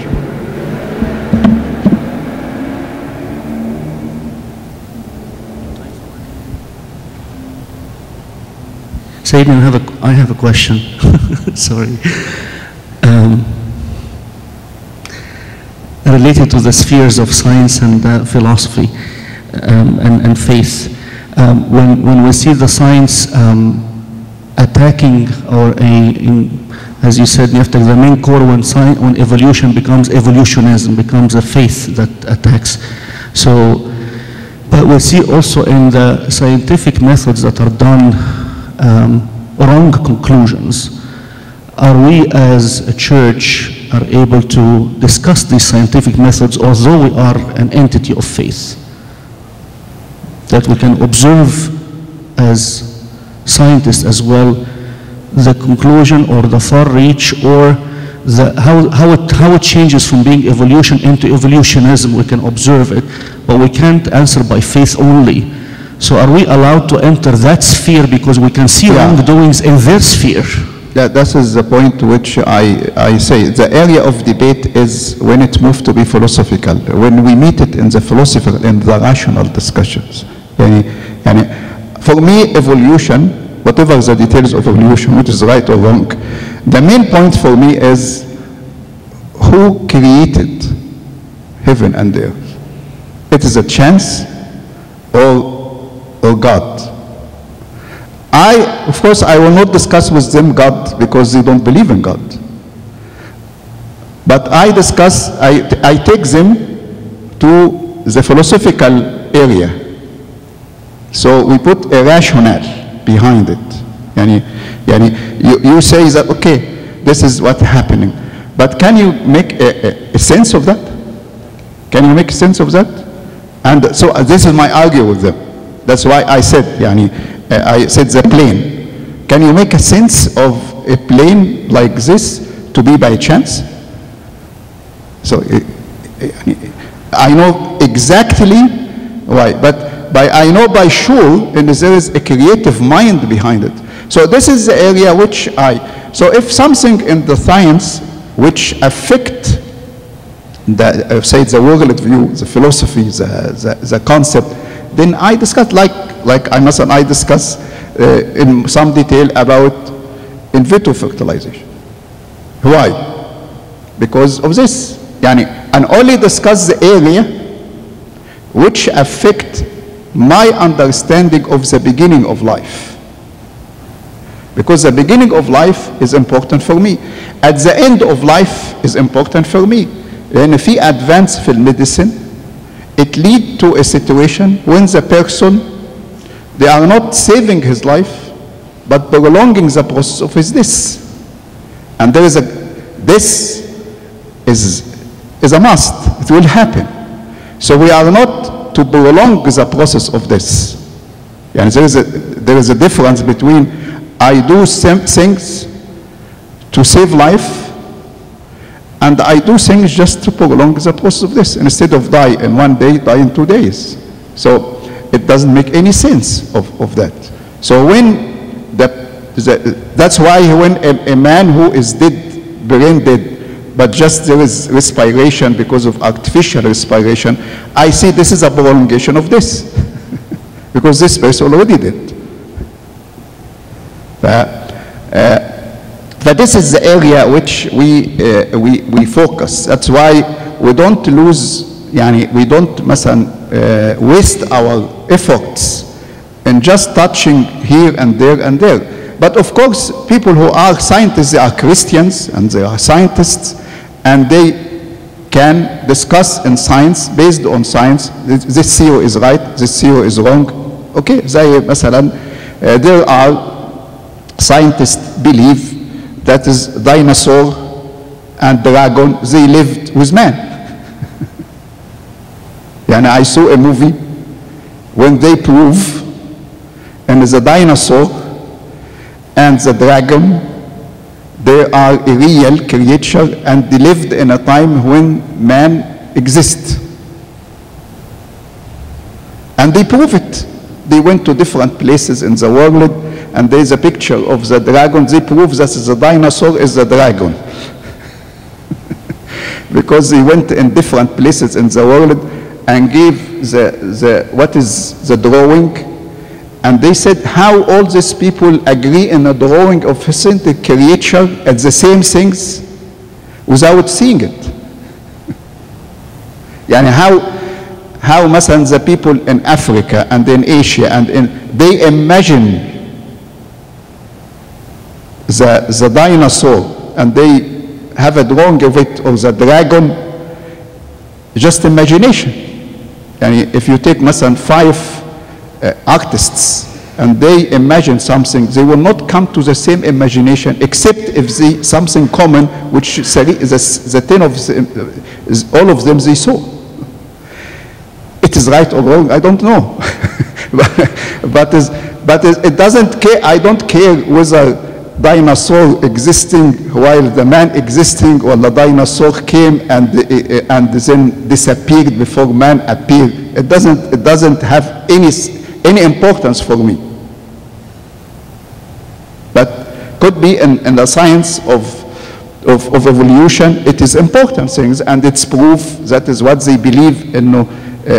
Sayyidina, I have a question. Sorry. Related to the spheres of science and philosophy and faith. When we see the science attacking, or as you said, after the main core, when evolution becomes evolutionism, becomes a faith that attacks. So, but we see also in the scientific methods that are done wrong conclusions. Are we as a church are able to discuss these scientific methods, although we are an entity of faith? That we can observe as scientists as well the conclusion or the far reach, or how it changes from being evolution into evolutionism. We can observe it, but we can't answer by faith only. So are we allowed to enter that sphere because we can see wrongdoings in their sphere? That is the point which I say. The area of debate is when it moves to be philosophical, when we meet it in the philosophical, in the rational discussions. For me, evolution, whatever the details of evolution, which is right or wrong, the main point for me is who created heaven and earth. It is a chance or God. Of course, I will not discuss with them God because they don't believe in God. But I take them to the philosophical area. So we put a rationale behind it. You say that, okay, this is what's happening. But can you make a sense of that? Can you make sense of that? And so this is my argument with them. That's why I said, I said the plane. Can you make a sense of a plane like this to be by chance? So I know exactly why, but I know by sure, and there is a creative mind behind it. So this is the area which so if something in the science which affect say the world view, the philosophy, the concept, then I discuss I discuss in some detail about in vitro fertilization. Why? Because of this. And only discuss the area which affect my understanding of the beginning of life. Because the beginning of life is important for me. At the end of life is important for me. And if he advance في medicine, it leads to a situation when the person, they are not saving his life, but prolonging the process of his death. And there is this is a must. It will happen. So we are not to prolong the process of this. And there is a difference between I do things to save life, and I do things just to prolong the process of this. Instead of die in 1 day, die in 2 days. So it doesn't make any sense of that. So when that's why when a man who is dead, brain dead, but just there is respiration because of artificial respiration, I see this is a prolongation of this. Because this person already did. But this is the area which we focus. That's why we don't lose, we don't waste our efforts in just touching here and there and there. But of course, people who are scientists, they are Christians and they are scientists, and they can discuss in science, based on science, this theory is right, this theory is wrong. Okay, there are scientists believe that is dinosaur and dragon, they lived with man. And I saw a movie when they prove, and the dinosaur and the dragon, they are a real creature, and they lived in a time when man exists. And they prove it. They went to different places in the world, and there is a picture of the dragon. They prove that the dinosaur is the dragon. Because they went in different places in the world and gave what is the drawing. And they said how all these people agree in a drawing of a certain creature at the same things without seeing it. How مثلا the people in Africa and in Asia and they imagine the dinosaur and they have a drawing of it, or the dragon, just imagination. If you take مثلا 5 artists and they imagine something, they will not come to the same imagination except if they something common, which the 10 of them, all of them they saw. It is right or wrong, I don't know. but it doesn't care. I don't care whether dinosaur existing while the man existing, or the dinosaur came and then disappeared before man appeared. It doesn't have any importance for me. But could be in the science of evolution, it is important things, and it's proof that is what they believe in.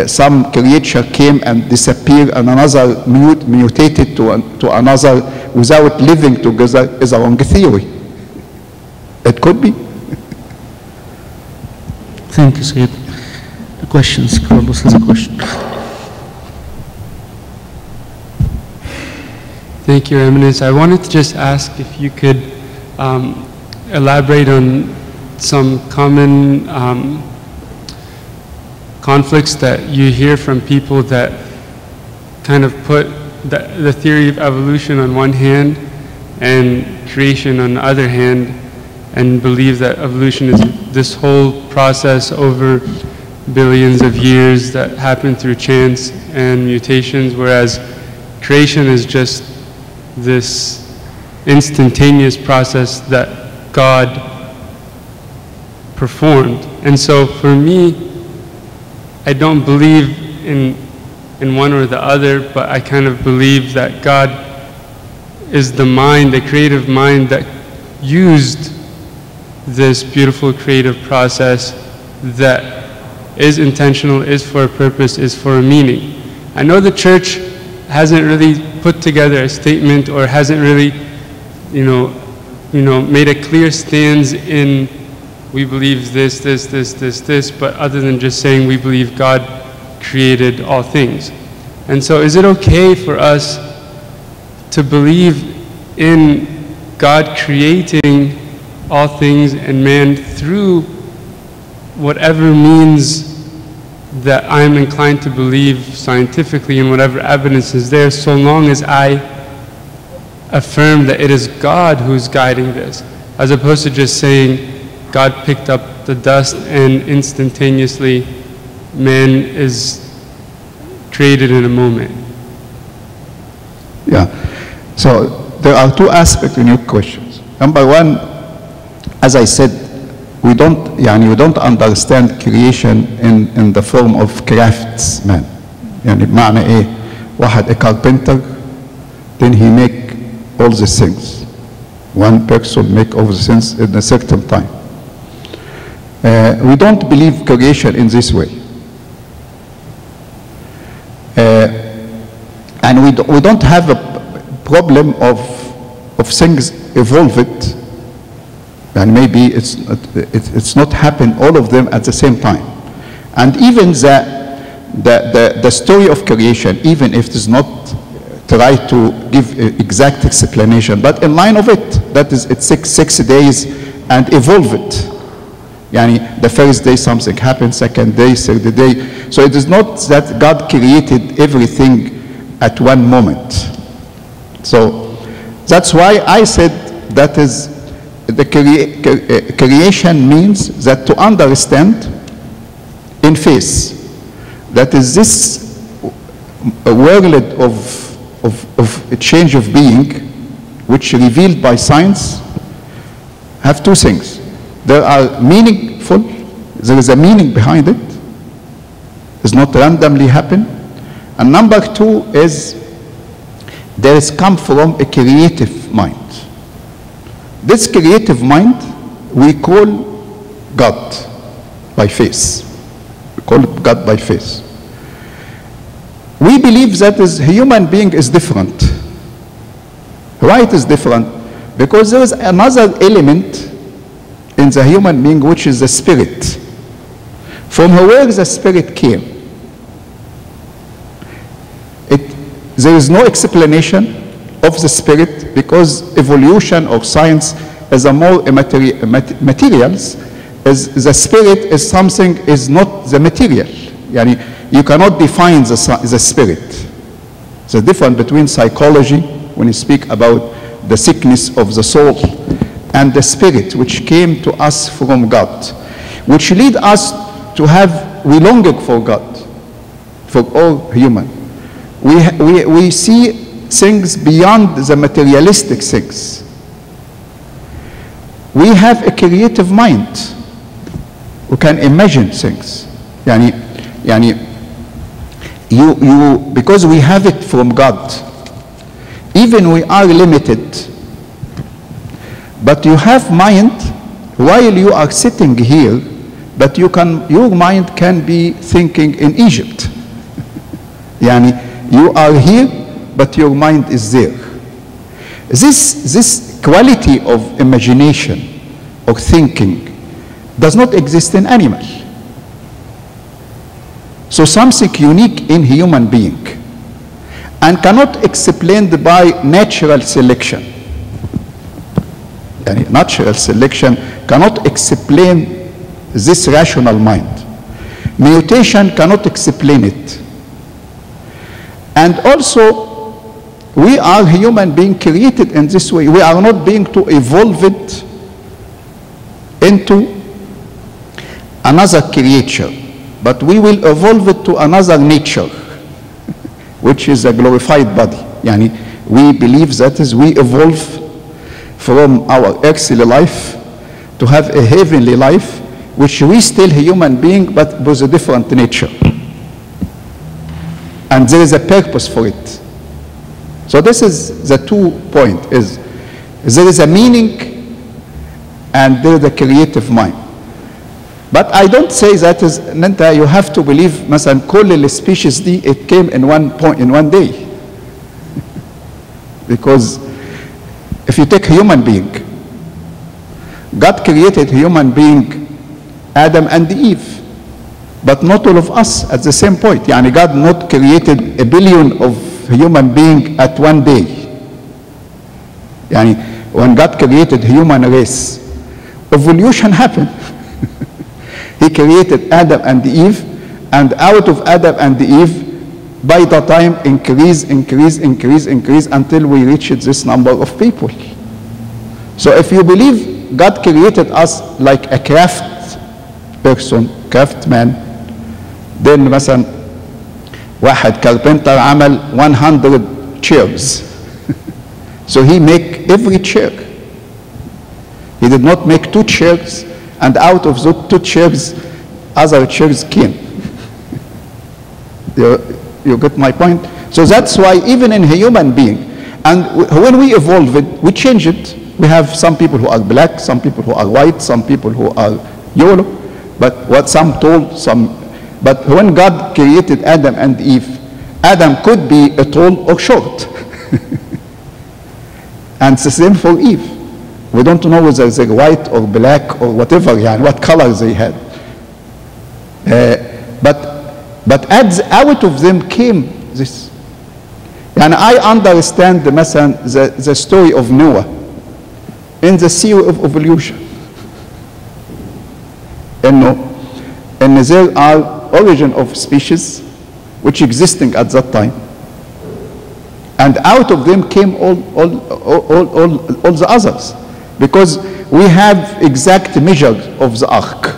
Some creature came and disappeared, and another mutated to another without living together is a wrong theory. It could be. Thank you, Sayyid. The questions, Carlos has a question. Thank you, Eminence. I wanted to just ask if you could elaborate on some common conflicts that you hear from people that kind of put the theory of evolution on one hand and creation on the other hand, and believe that evolution is this whole process over billions of years that happened through chance and mutations, whereas creation is just this instantaneous process that God performed. And so for me, I don't believe in one or the other, but I kind of believe that God is the mind, the creative mind that used this beautiful creative process that is intentional, is for a purpose, is for a meaning. I know the church hasn't really put together a statement, or hasn't really, made a clear stance in we believe this, but other than just saying we believe God created all things. And so is it okay for us to believe in God creating all things and man through whatever means that I'm inclined to believe scientifically and whatever evidence is there, so long as I affirm that it is God who's guiding this, as opposed to just saying God picked up the dust and instantaneously man is created in a moment? Yeah. So there are two aspects in your questions. Number one, as I said, we don't understand creation in the form of craftsman. يعني بمعنى ايه؟ واحد a carpenter, then he make all these things. One person make all the things in a certain time. We don't believe creation in this way. And we don't have a problem of things evolved, and maybe it's not happen all of them at the same time. And even the story of creation, even if it is not try to give exact explanation, but in line of it, that is it's six days and evolve it. Yani the first day something happened, second day, third day. So it is not that God created everything at one moment. So that's why I said that is the creation means that to understand in faith that is this world of a change of being which revealed by science have two things. There are meaningful, there is a meaning behind it. It's not randomly happen. And number two is there is come from a creative mind. This creative mind we call God by faith. We call it God by faith. We believe that is human being is different. Why it is different? Because there is another element in the human being which is the spirit. From where the spirit came. There is no explanation of the spirit because evolution or science is a more materials. As the spirit is something is not the material. Yani you cannot define the spirit. The difference between psychology when you speak about the sickness of the soul and the spirit which came to us from God, which lead us to have we longing for God, for all human. We see things beyond the materialistic things. We have a creative mind. We can imagine things. Because we have it from God. Even we are limited. But you have mind while you are sitting here, but your mind can be thinking in Egypt. You are here, but your mind is there. This quality of imagination, of thinking, does not exist in animals. So something unique in human being and cannot explained by natural selection. Natural selection cannot explain this rational mind. Mutation cannot explain it. And also, we are human being created in this way. We are not being to evolve it into another creature, but we will evolve it to another nature, which is a glorified body. We believe that is we evolve from our earthly life to have a heavenly life, which we still human being, but with a different nature. And there is a purpose for it. So this is the 2 point, is there is a meaning and there is a creative mind. But I don't say that is you have to believe مثلا كل species دي it came in one day. Because if you take human being, God created human being Adam and Eve. But not all of us at the same point. God not created a billion of human beings at one day. When God created human race, evolution happened. He created Adam and Eve, and out of Adam and Eve, by the time increase until we reached this number of people. So if you believe God created us like a craft person, craftsman, then مثلا واحد carpenter عمل 100 chairs. So he make every chair. He did not make 2 chairs, and out of those 2 chairs, other chairs came. You get my point? So that's why even in a human being, and when we evolve it, we change it. We have some people who are black, some people who are white, some people who are yellow, but what some tall, some. But when God created Adam and Eve, Adam could be tall or short. And it's the same for Eve. We don't know whether they're white or black or whatever, what color they had. But out of them came this. And I understand the story of Noah in the theory of evolution. And there are origin of species which existing at that time. And out of them came all the others. Because we have exact measure of the ark.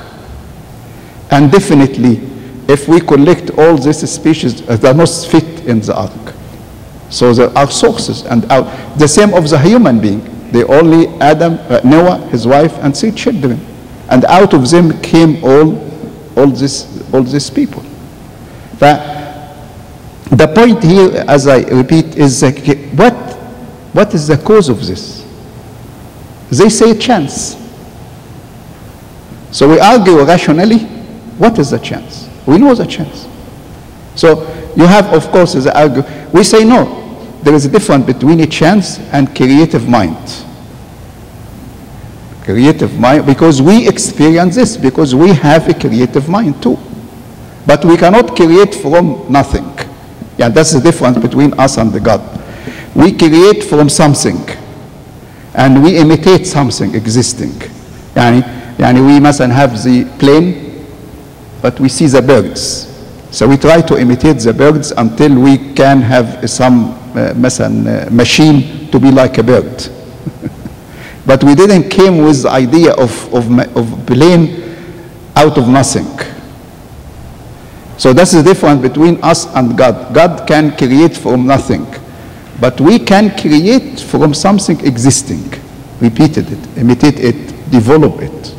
And definitely, if we collect all these species, they must fit in the ark. So there are sources. And the same of the human being. They only Adam, Noah, his wife, and 3 children. And out of them came all these people. The point here, as I repeat, is what is the cause of this? They say chance. So we argue rationally, what is the chance? We know the chance. So you have, of course, the argument. We say no. There is a difference between a chance and creative mind. Creative mind, because we experience this, because we have a creative mind too. But we cannot create from nothing. Yeah, that's the difference between us and the God. We create from something, and we imitate something existing. We must have the plane, but we see the birds. So we try to imitate the birds until we can have some machine to be like a bird. But we didn't came with the idea of plane out of nothing. So that's the difference between us and God. God can create from nothing, but we can create from something existing. Repeated it, imitate it, develop it.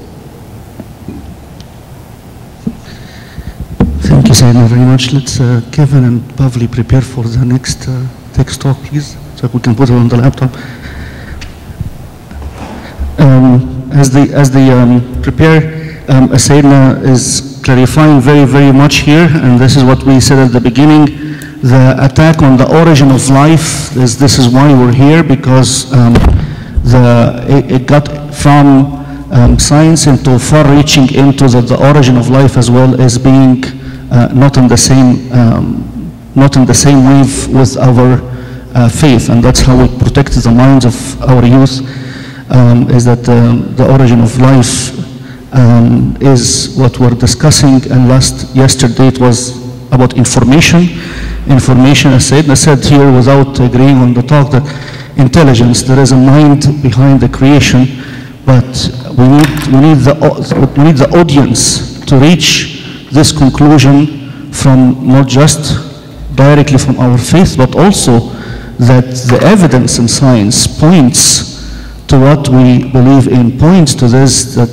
Thank you, Sayyidina, very much. Let's Kevin and Pavli prepare for the next text talk, please, so we can put it on the laptop. As they prepare, Sayyidina is clarifying very, very much here, and this is what we said at the beginning. The attack on the origin of life, this is why we're here, because it got from science into far-reaching into the origin of life as well as being not in the same wave with our faith, and that's how we protect the minds of our youth. Is that the origin of life is what we're discussing, and yesterday it was about information. Information, as Sayyidina said here, without agreeing on the talk, that intelligence, there is a mind behind the creation, but we need the audience to reach this conclusion from not just directly from our faith, but also that the evidence in science points to what we believe in, points to this, that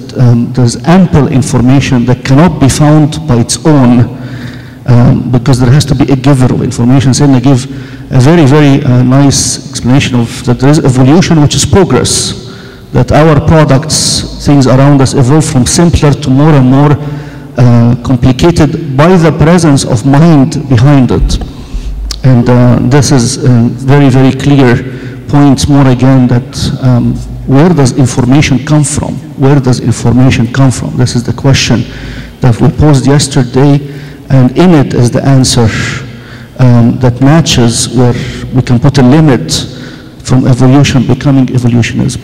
there's ample information that cannot be found by its own, because there has to be a giver of information. Sayyidina give a very, very nice explanation of that there is evolution, which is progress, that our products, things around us evolve from simpler to more and more complicated by the presence of mind behind it. And this is very, very clear points more again that where does information come from? Where does information come from? This is the question that we posed yesterday, and in it is the answer that matches where we can put a limit from evolution becoming evolutionism.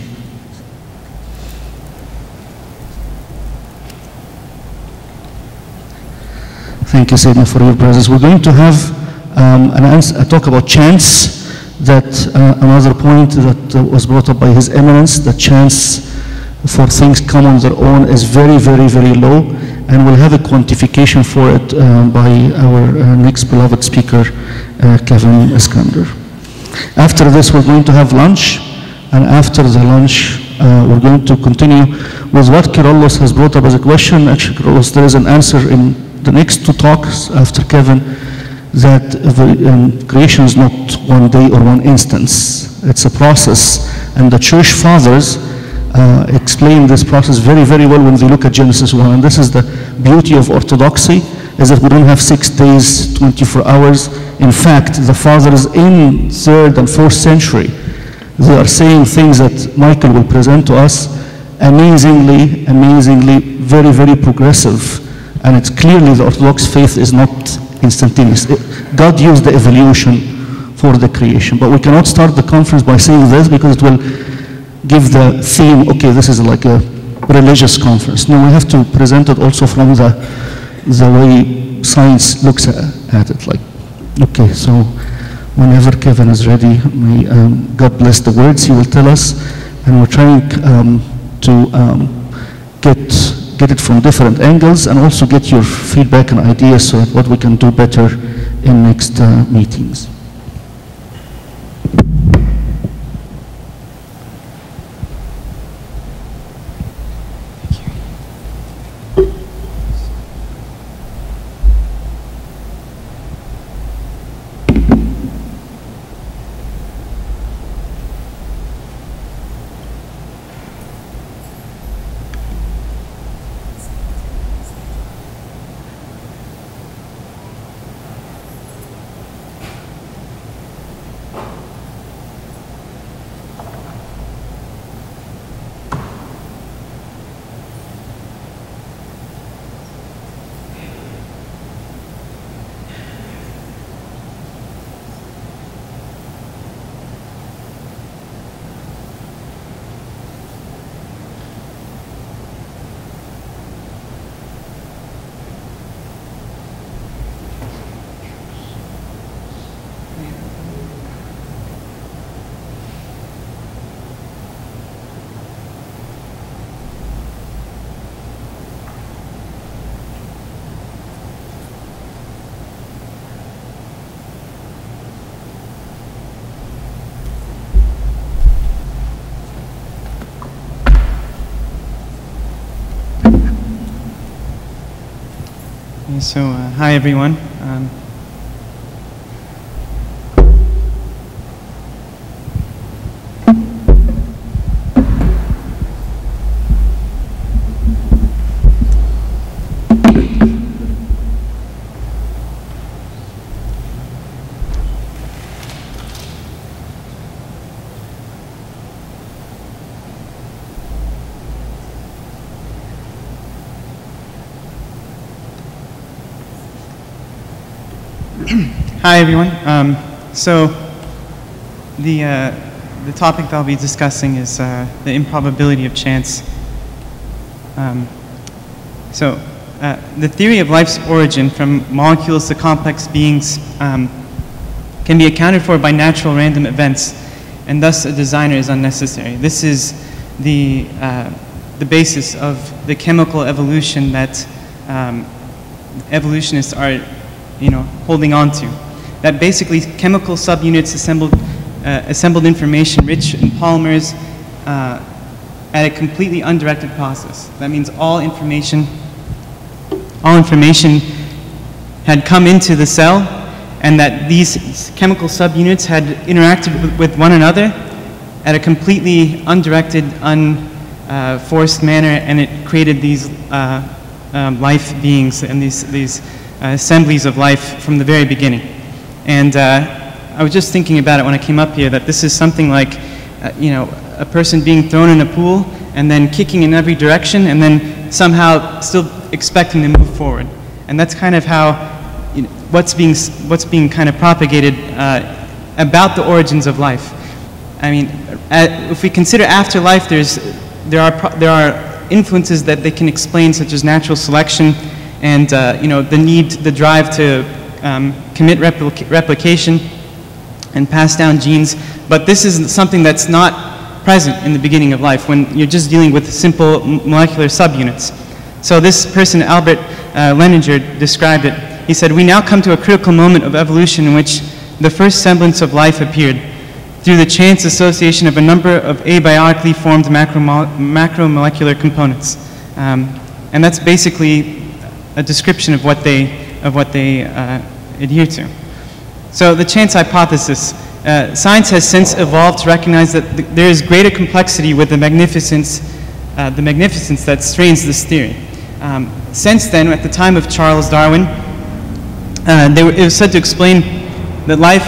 Thank you, Sayyidina, for your presence. We're going to have a talk about chance. That another point that was brought up by His Eminence, the chance for things come on their own is very, very, very low. and we'll have a quantification for it by our next beloved speaker, Kevin Iskander. After this, we're going to have lunch, and after the lunch, we're going to continue with what Kyrillos has brought up as a question. Actually, Kyrillos, there is an answer in the next two talks after Kevin, that creation is not one day or one instance. It's a process, and the church fathers explain this process very, very well when they look at Genesis 1. And this is the beauty of Orthodoxy, is that we don't have 6 days, 24 hours. In fact, the fathers in 3rd and 4th century, they are saying things that Michael will present to us, amazingly, very, very progressive. And it's clearly the Orthodox faith is not instantaneous. God used the evolution for the creation. But we cannot start the conference by saying this, because it will give the theme, okay, this is like a religious conference. No, we have to present it also from the way science looks at it. Like, okay, so whenever Kevin is ready, may God bless the words he will tell us, and we're trying to get it from different angles, and also get your feedback and ideas so that what we can do better in next meetings. So, hi everyone. Hi everyone. So the topic that I'll be discussing is the improbability of chance. The theory of life's origin from molecules to complex beings can be accounted for by natural random events, and thus a designer is unnecessary. This is the basis of the chemical evolution that evolutionists are holding on to. That basically chemical subunits assembled information rich in polymers at a completely undirected process. That means all information had come into the cell, and that these chemical subunits had interacted with one another at a completely undirected, unforced manner, and it created these life beings and these assemblies of life from the very beginning. And I was just thinking about it when I came up here, that this is something like, a person being thrown in a pool and then kicking in every direction and then somehow still expecting to move forward. And that's kind of how, what's being kind of propagated about the origins of life. I mean, if we consider afterlife, there are influences that they can explain, such as natural selection and the drive to commit replication and pass down genes. But this is something that's not present in the beginning of life when you're just dealing with simple molecular subunits. So this person, Albert Leninger, described it. He said, "We now come to a critical moment of evolution in which the first semblance of life appeared through the chance association of a number of abiotically formed macromolecular components." And that's basically a description of what they adhere to. So the chance hypothesis. Science has since evolved to recognize that there is greater complexity with the magnificence that strains this theory. Since then, at the time of Charles Darwin, it was said to explain that life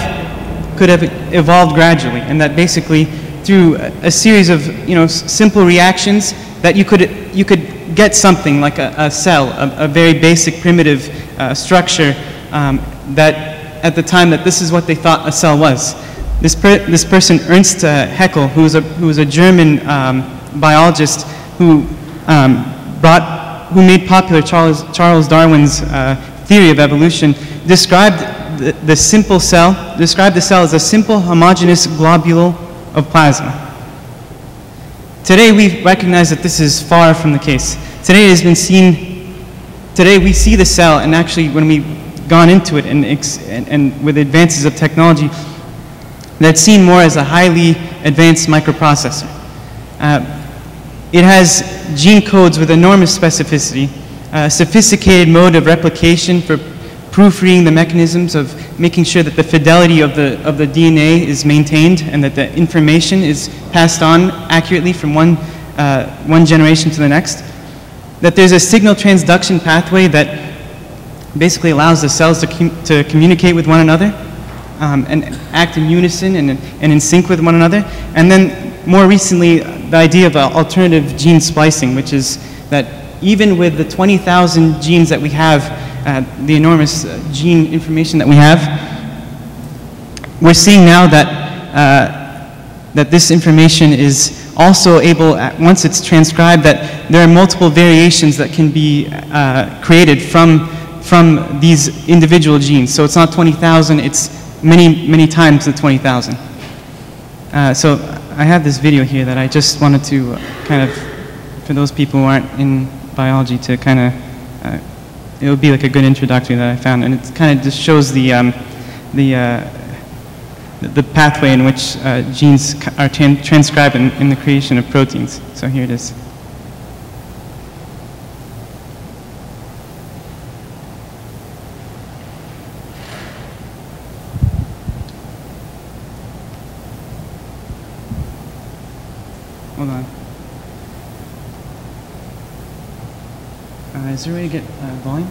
could have evolved gradually, and that basically through a series of simple reactions that you could get something like a cell, a very basic primitive structure that at the time that this is what they thought a cell was. This person, Ernst Haeckel, who was a German biologist who made popular Charles Darwin's theory of evolution, described the cell as a simple homogeneous globule of plasma. Today we recognize that this is far from the case. Today we see the cell, and actually when we've gone into it and with advances of technology, that's seen more as a highly advanced microprocessor. It has gene codes with enormous specificity, a sophisticated mode of replication for proofreading the mechanisms of making sure that the fidelity of the DNA is maintained and that the information is passed on accurately from one generation to the next. That there's a signal transduction pathway that basically allows the cells to communicate with one another and act in unison and in sync with one another. And then more recently, the idea of alternative gene splicing, which is that even with the 20,000 genes that we have, the enormous gene information that we have, we're seeing now that this information is also able, once it's transcribed, that there are multiple variations that can be created from these individual genes. So it's not 20,000, it's many times the 20,000. So I have this video here that I just wanted to kind of, for those people who aren't in biology, to kind of, it would be like a good introductory that I found, and it kind of just shows the pathway in which genes are transcribed in the creation of proteins. So here it is. Hold on. Is there a way to get volume?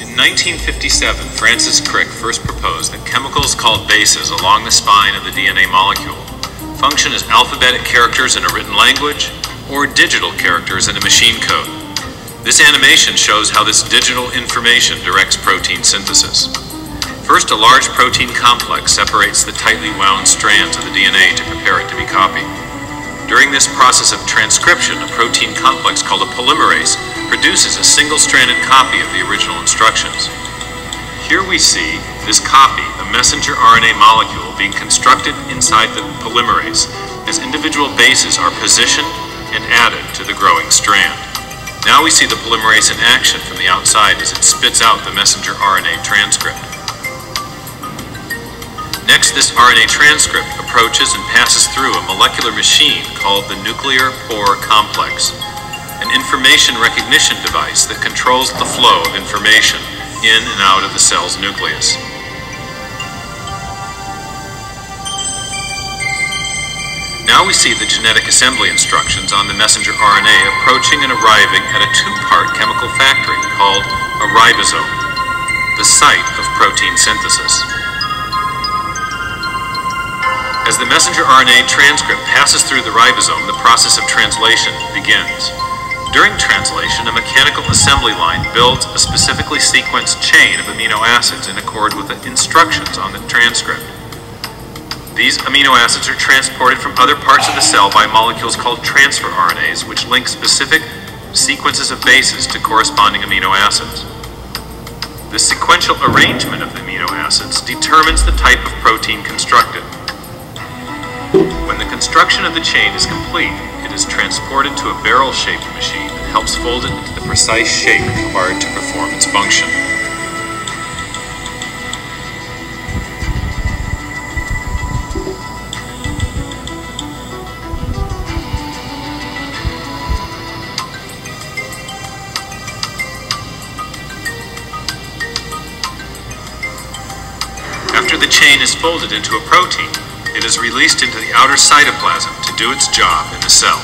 In 1957, Francis Crick first proposed that chemicals called bases along the spine of the DNA molecule function as alphabetic characters in a written language or digital characters in a machine code. This animation shows how this digital information directs protein synthesis. First, a large protein complex separates the tightly wound strands of the DNA to prepare it to be copied. During this process of transcription, a protein complex called a polymerase produces a single-stranded copy of the original instructions. Here we see this copy, the messenger RNA molecule, being constructed inside the polymerase as individual bases are positioned and added to the growing strand. Now we see the polymerase in action from the outside as it spits out the messenger RNA transcript. Next, this RNA transcript approaches and passes through a molecular machine called the nuclear pore complex, an information recognition device that controls the flow of information in and out of the cell's nucleus. Now Now we see the genetic assembly instructions on the messenger RNA approaching and arriving at a two-part chemical factory called a ribosome, the site of protein synthesis. As the messenger RNA transcript passes through the ribosome, the process of translation begins. During translation, a mechanical assembly line builds a specifically sequenced chain of amino acids in accord with the instructions on the transcript. These amino acids are transported from other parts of the cell by molecules called transfer RNAs, which link specific sequences of bases to corresponding amino acids. The sequential arrangement of the amino acids determines the type of protein constructed. When the construction of the chain is complete, it is transported to a barrel-shaped machine that helps fold it into the precise shape required to perform its function. After the chain is folded into a protein, it is released into the outer cytoplasm to do its job in the cell.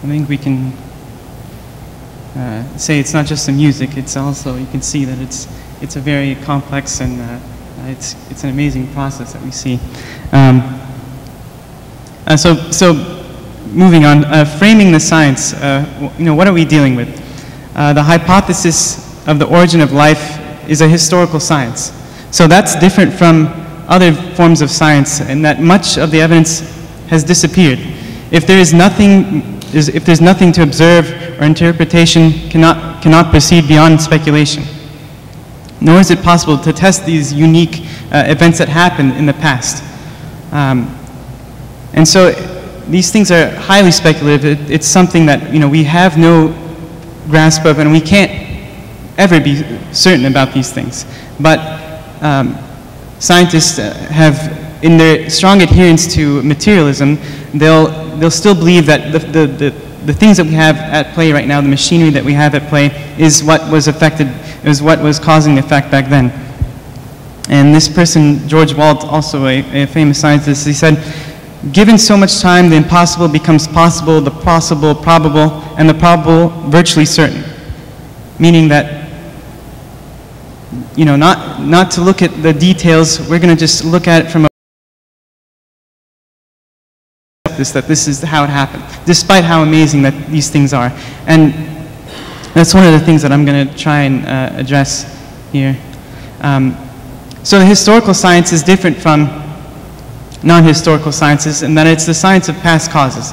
I think we can say it's not just the music, it's also, you can see that it's a very complex and it's an amazing process that we see. So moving on, framing the science, what are we dealing with? The hypothesis of the origin of life is a historical science. So that's different from other forms of science in that much of the evidence has disappeared. If there's nothing to observe, or interpretation cannot proceed beyond speculation. Nor is it possible to test these unique events that happened in the past. And so these things are highly speculative. It's something that we have no grasp of, and we can't ever be certain about these things. But scientists have, in their strong adherence to materialism, they'll still believe that the things that we have at play right now, the machinery that we have at play, is what was affected, is what was causing the effect back then. And this person, George Walt, also a famous scientist, he said, given so much time, the impossible becomes possible, the possible probable, and the probable virtually certain. Meaning that, not to look at the details, we're going to just look at it from that this is how it happened, despite how amazing that these things are. And that's one of the things that I'm going to try and address here. So the historical science is different from non-historical sciences in that it's the science of past causes.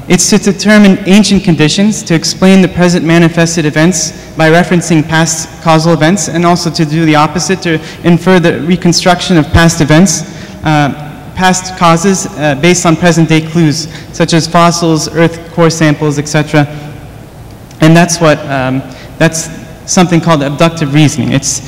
It's to determine ancient conditions, to explain the present manifested events by referencing past causal events, and also to do the opposite, to infer the reconstruction of past events, past causes based on present-day clues, such as fossils, earth core samples, etc. And that's what that's something called abductive reasoning. This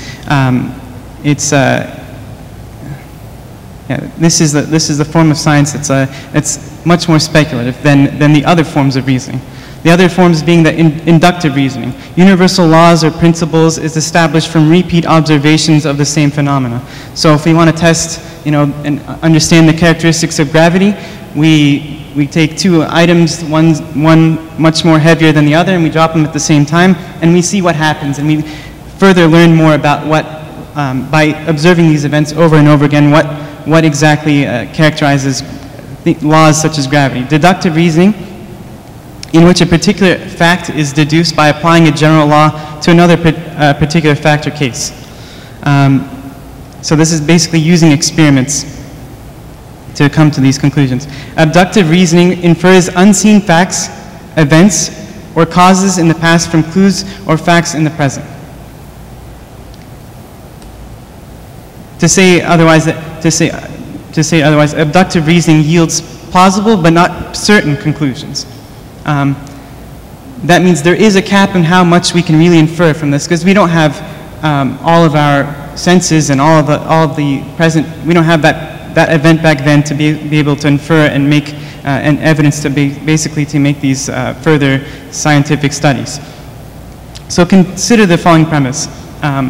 is the form of science that's much more speculative than the other forms of reasoning. The other forms being the inductive reasoning. Universal laws or principles is established from repeat observations of the same phenomena. So if we want to test, and understand the characteristics of gravity, we take two items, one much more heavier than the other, and we drop them at the same time, and we see what happens, and we further learn more about what, by observing these events over and over again, what exactly characterizes laws such as gravity. Deductive reasoning, in which a particular fact is deduced by applying a general law to another particular fact or case. So this is basically using experiments to come to these conclusions. Abductive reasoning infers unseen facts, events, or causes in the past from clues or facts in the present. To say otherwise, abductive reasoning yields plausible but not certain conclusions. That means there is a cap in how much we can really infer from this, because we don't have all of our senses and all of the present. We don't have that event back then to be able to infer and make and evidence to basically to make these further scientific studies. So consider the following premise,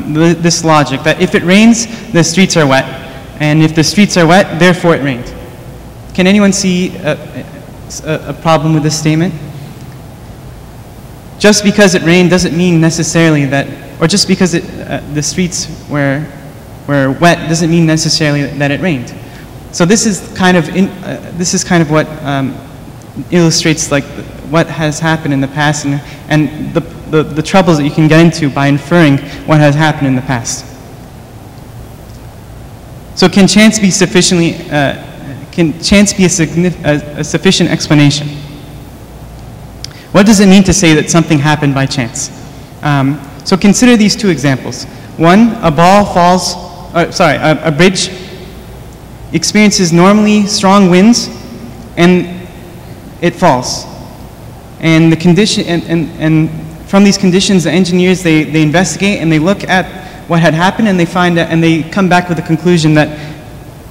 this logic, that if it rains, the streets are wet, and if the streets are wet, therefore it rained. Can anyone see a problem with this statement? Just because it rained doesn't mean necessarily that, or just because the streets were wet doesn't mean necessarily that it rained. So this is kind of what illustrates like what has happened in the past and the troubles that you can get into by inferring what has happened in the past. So can chance be sufficiently? Can chance be a sufficient explanation? What does it mean to say that something happened by chance? So consider these two examples. One, a bridge experiences normally strong winds and it falls. And the condition, and from these conditions, the engineers, they investigate and they look at what had happened, and they find out, and they come back with the conclusion that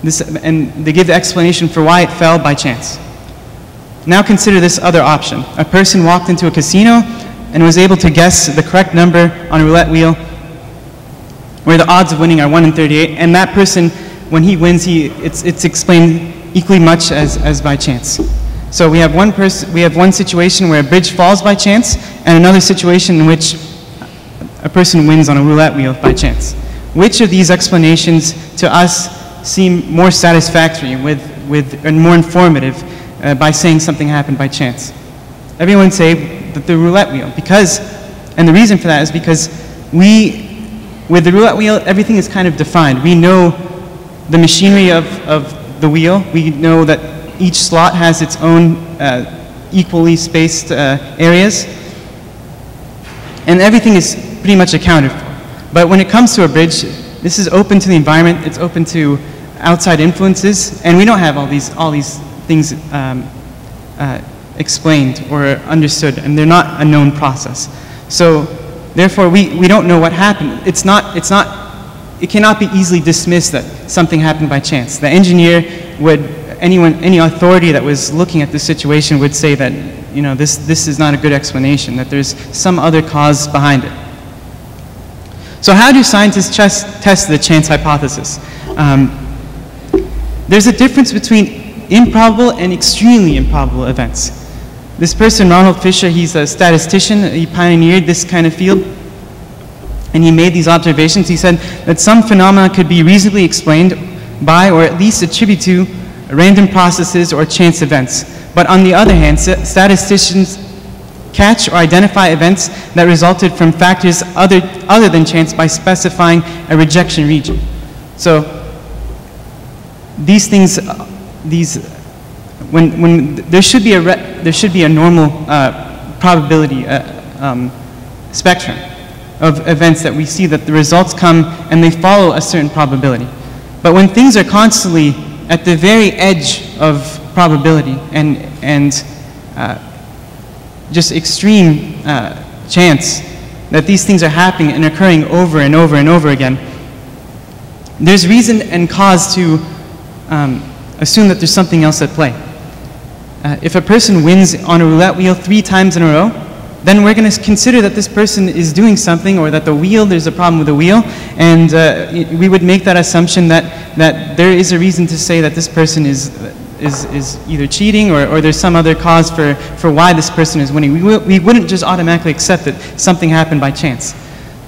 this, and they give the explanation for why it fell by chance. Now consider this other option. A person walked into a casino and was able to guess the correct number on a roulette wheel, where the odds of winning are 1 in 38, and that person, when he wins, it's explained equally much as by chance. So we have one situation where a bridge falls by chance, and another situation in which a person wins on a roulette wheel by chance. Which of these explanations to us seem more satisfactory and more informative by saying something happened by chance? Everyone say that the roulette wheel, and the reason for that is because with the roulette wheel, everything is kind of defined. We know the machinery of the wheel. We know that each slot has its own equally spaced areas, and everything is pretty much accounted for. But when it comes to a bridge, this is open to the environment, it's open to outside influences, and we don't have all these things explained or understood, and they're not a known process. So therefore, we don't know what happened. It cannot be easily dismissed that something happened by chance. The engineer any authority that was looking at this situation would say that, you know, this is not a good explanation, that there's some other cause behind it. So how do scientists test the chance hypothesis? There's a difference between improbable and extremely improbable events. This person, Ronald Fisher, he's a statistician. He pioneered this kind of field, and he made these observations. He said that some phenomena could be reasonably explained by, or at least attributed to, random processes or chance events. But on the other hand, statisticians catch or identify events that resulted from factors other than chance by specifying a rejection region. So these things, when there should be a normal probability spectrum of events that we see that the results come and they follow a certain probability. But when things are constantly at the very edge of probability and just extreme chance that these things are happening and occurring over and over and over again, there's reason and cause to assume that there's something else at play. If a person wins on a roulette wheel 3 times in a row, then we're going to consider that this person is doing something, or that there's a problem with the wheel, and we would make that assumption that there is a reason to say that this person is either cheating or there's some other cause for why this person is winning. We wouldn't just automatically accept that something happened by chance.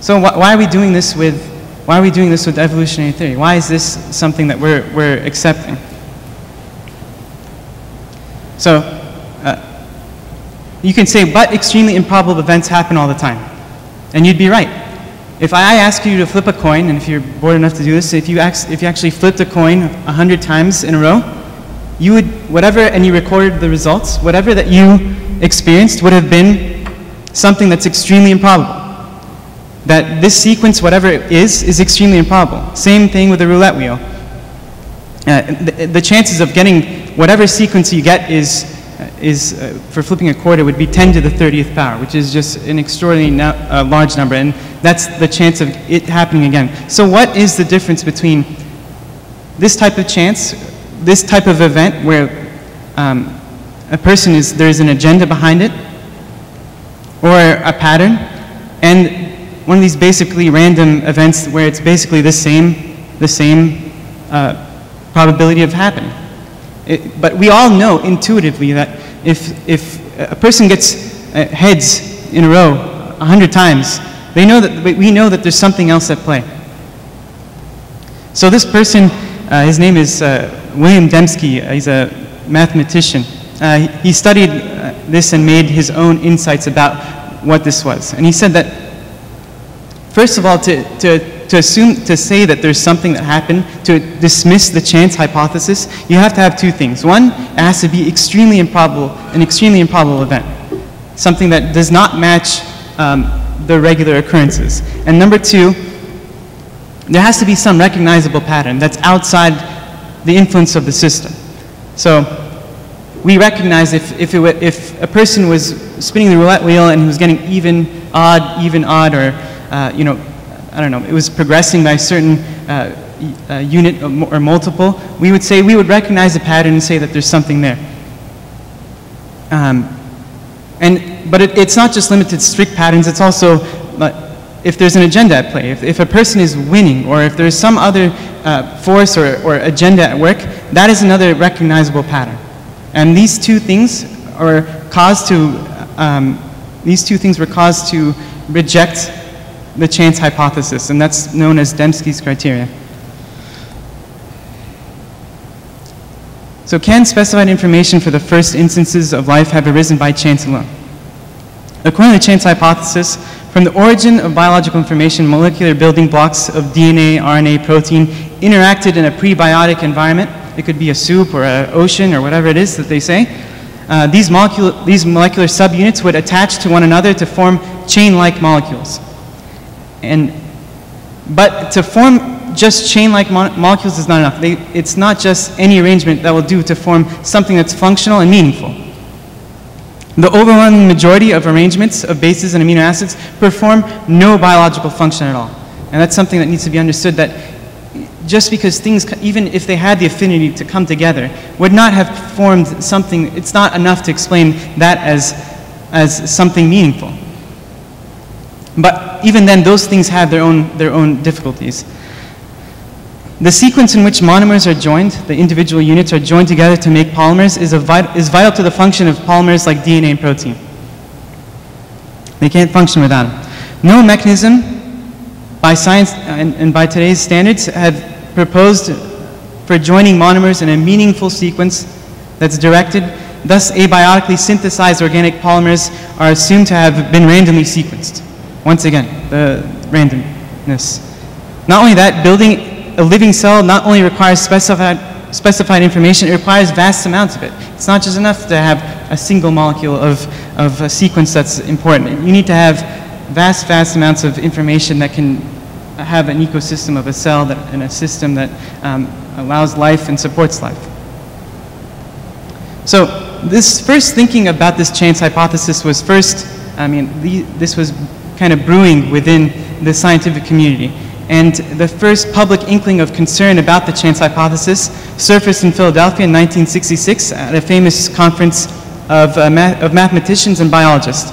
So why are we doing this with evolutionary theory? Why is this something that we're accepting? So you can say, but extremely improbable events happen all the time. And you'd be right. If I ask you to flip a coin, and if you're bored enough to do this, if you actually flipped a coin 100 times in a row, you would, and you recorded the results, whatever that you experienced would have been something that's extremely improbable. that this sequence, whatever it is extremely improbable. Same thing with the roulette wheel. The chances of getting whatever sequence you get for flipping a quarter would be 10 to the 30th power, which is just an extraordinarily large number, and that's the chance of it happening again. So what is the difference between this type of chance, this type of event where a person there's an agenda behind it, or a pattern, and one of these basically random events where it's basically the same probability of happening? But we all know intuitively that if a person gets heads in a row 100 times, we know that there's something else at play. So this person, his name is William Dembski. He's a mathematician. He studied this and made his own insights about what this was. And he said that, first of all, to say that there's something that happened, to dismiss the chance hypothesis, you have to have two things. One, it has to be an extremely improbable event, something that does not match the regular occurrences. And number two, there has to be some recognizable pattern that's outside the influence of the system. So we recognize if a person was spinning the roulette wheel and he was getting even, odd, or I don't know, it was progressing by a certain unit or multiple, we would recognize the pattern and say that there's something there. But it's not just limited to strict patterns, it's also if there's an agenda at play, if a person is winning, or if there's some other force or agenda at work, that is another recognizable pattern. And these two things were caused to reject the chance hypothesis, and that's known as Dembski's criteria. So can specified information for the first instances of life have arisen by chance alone? According to the chance hypothesis, from the origin of biological information, molecular building blocks of DNA, RNA, protein interacted in a prebiotic environment. It could be a soup or an ocean or whatever it is that they say. These molecular subunits would attach to one another to form chain-like molecules. But to form just chain-like molecules is not enough. It's not just any arrangement that will do to form something that's functional and meaningful. The overwhelming majority of arrangements of bases and amino acids perform no biological function at all. And that's something that needs to be understood, that just because things, even if they had the affinity to come together, would not have formed something, it's not enough to explain that as something meaningful. But even then, those things have their own difficulties. The sequence in which monomers are joined, the individual units are joined together to make polymers, is vital to the function of polymers like DNA and protein. They can't function without them. No mechanism by science and by today's standards have proposed for joining monomers in a meaningful sequence that's directed. Thus, abiotically synthesized organic polymers are assumed to have been randomly sequenced. Once again, the randomness. Not only that, building a living cell not only requires specified information, it requires vast amounts of it. It's not just enough to have a single molecule of a sequence that's important. You need to have vast amounts of information that can have an ecosystem of a cell and a system that allows life and supports life. So this first thinking about this chance hypothesis was this was kind of brewing within the scientific community. And the first public inkling of concern about the chance hypothesis surfaced in Philadelphia in 1966 at a famous conference of mathematicians and biologists.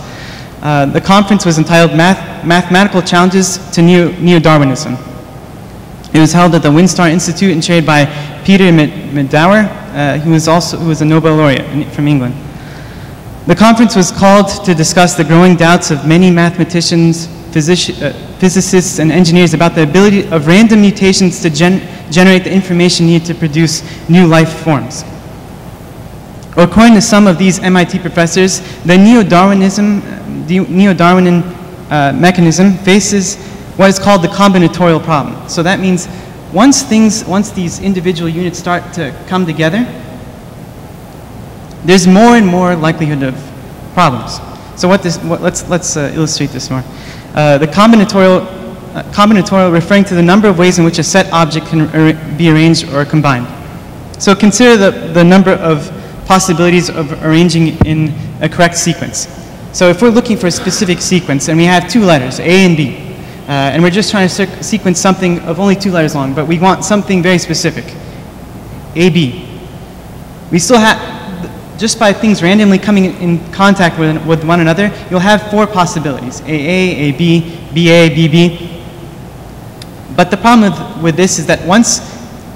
The conference was entitled Mathematical Challenges to Neo-Darwinism. It was held at the Winstar Institute and chaired by Peter Medauer, who was a Nobel laureate from England. The conference was called to discuss the growing doubts of many mathematicians, physicists, and engineers about the ability of random mutations to generate the information needed to produce new life forms. According to some of these MIT professors, the Neo-Darwinian mechanism faces what is called the combinatorial problem. So that means once these individual units start to come together, there's more and more likelihood of problems. So let's illustrate this more. the combinatorial referring to the number of ways in which a set object can be arranged or combined. So consider the number of possibilities of arranging in a correct sequence. So if we're looking for a specific sequence and we have two letters, A and B, and we're just trying to sequence something of only 2 letters long, but we want something very specific, AB. We still have, just by things randomly coming in contact with one another, you'll have 4 possibilities, AA, AB, BA, BB. But the problem with this is that once,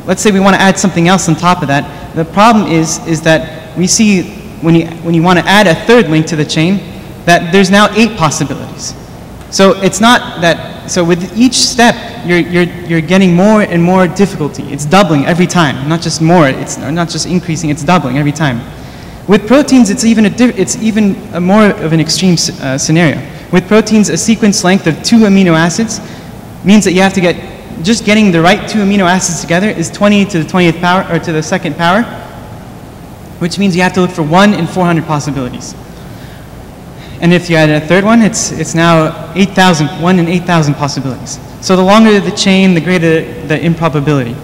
let's say we want to add something else on top of that, the problem is that we see when you want to add a third link to the chain, that there's now 8 possibilities. So it's not that, so with each step, you're getting more and more difficulty. It's doubling every time, not just more, it's not just increasing, it's doubling every time. With proteins, it's even a more of an extreme scenario. With proteins, a sequence length of 2 amino acids means that you have to get, just getting the right 2 amino acids together is 20 to the 20th power, or to the 2nd power, which means you have to look for 1 in 400 possibilities. And if you add a third one, it's now 8,000, 1 in 8,000 possibilities. So the longer the chain, the greater the improbability.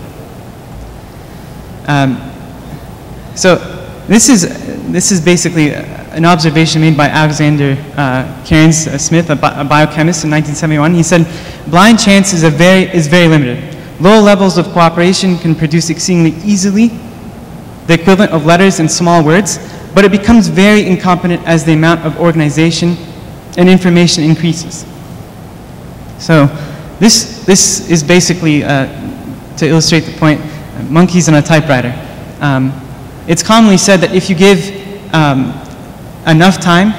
So this is basically an observation made by Alexander Cairns Smith, a biochemist in 1971. He said, blind chance is very limited. Low levels of cooperation can produce exceedingly easily the equivalent of letters in small words, but it becomes very incompetent as the amount of organization and information increases. So this is basically, to illustrate the point, monkeys on a typewriter. It's commonly said that if you give enough time,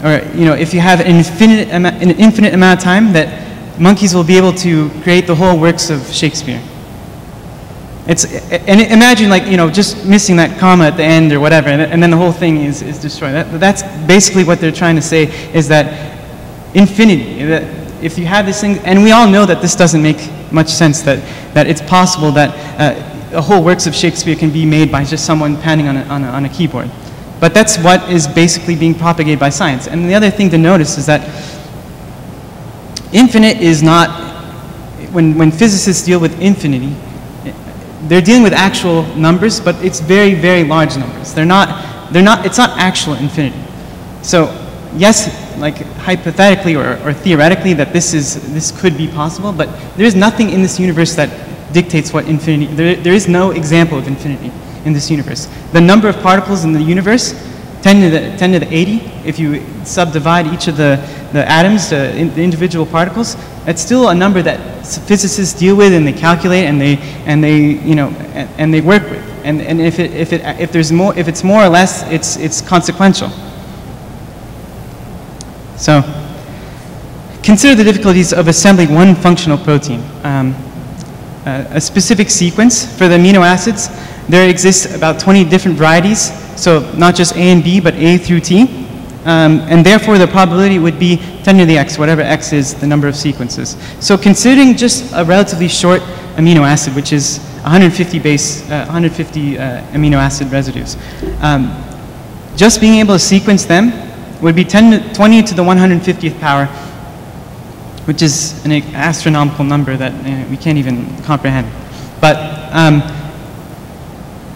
or if you have an infinite amount of time, that monkeys will be able to create the whole works of Shakespeare. And imagine, like, just missing that comma at the end or whatever, and then the whole thing is destroyed. That's basically what they're trying to say, is that infinity, that if you have this thing, and we all know that this doesn't make much sense, that it's possible that a whole works of Shakespeare can be made by just someone pounding on a keyboard. But that's what is basically being propagated by science. And the other thing to notice is that infinite is not, when physicists deal with infinity, they're dealing with actual numbers, but it's very, very large numbers. It's not actual infinity. So yes, like hypothetically or theoretically that this could be possible, but there's nothing in this universe that dictates what infinity, there is no example of infinity in this universe. The number of particles in the universe, 10 to the 80, if you subdivide each of the atoms to the individual particles, it's still a number that physicists deal with and they calculate and they work with. And if it's more or less, it's consequential. So consider the difficulties of assembling one functional protein. A specific sequence for the amino acids, there exists about 20 different varieties, so not just A and B, but A through T. And therefore the probability would be 10 to the x, whatever x is the number of sequences. So considering just a relatively short amino acid, which is 150 amino acid residues, just being able to sequence them would be 20 to the 150th power, which is an astronomical number that we can't even comprehend. But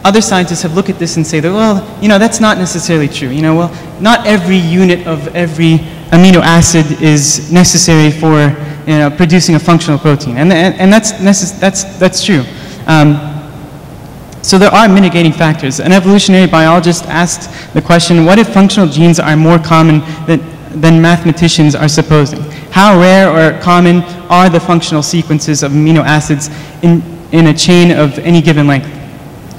other scientists have looked at this and say that, well, that's not necessarily true. Well, not every unit of every amino acid is necessary for producing a functional protein, and that's true. So there are mitigating factors. An evolutionary biologist asked the question, what if functional genes are more common than mathematicians are supposing? How rare or common are the functional sequences of amino acids in a chain of any given length?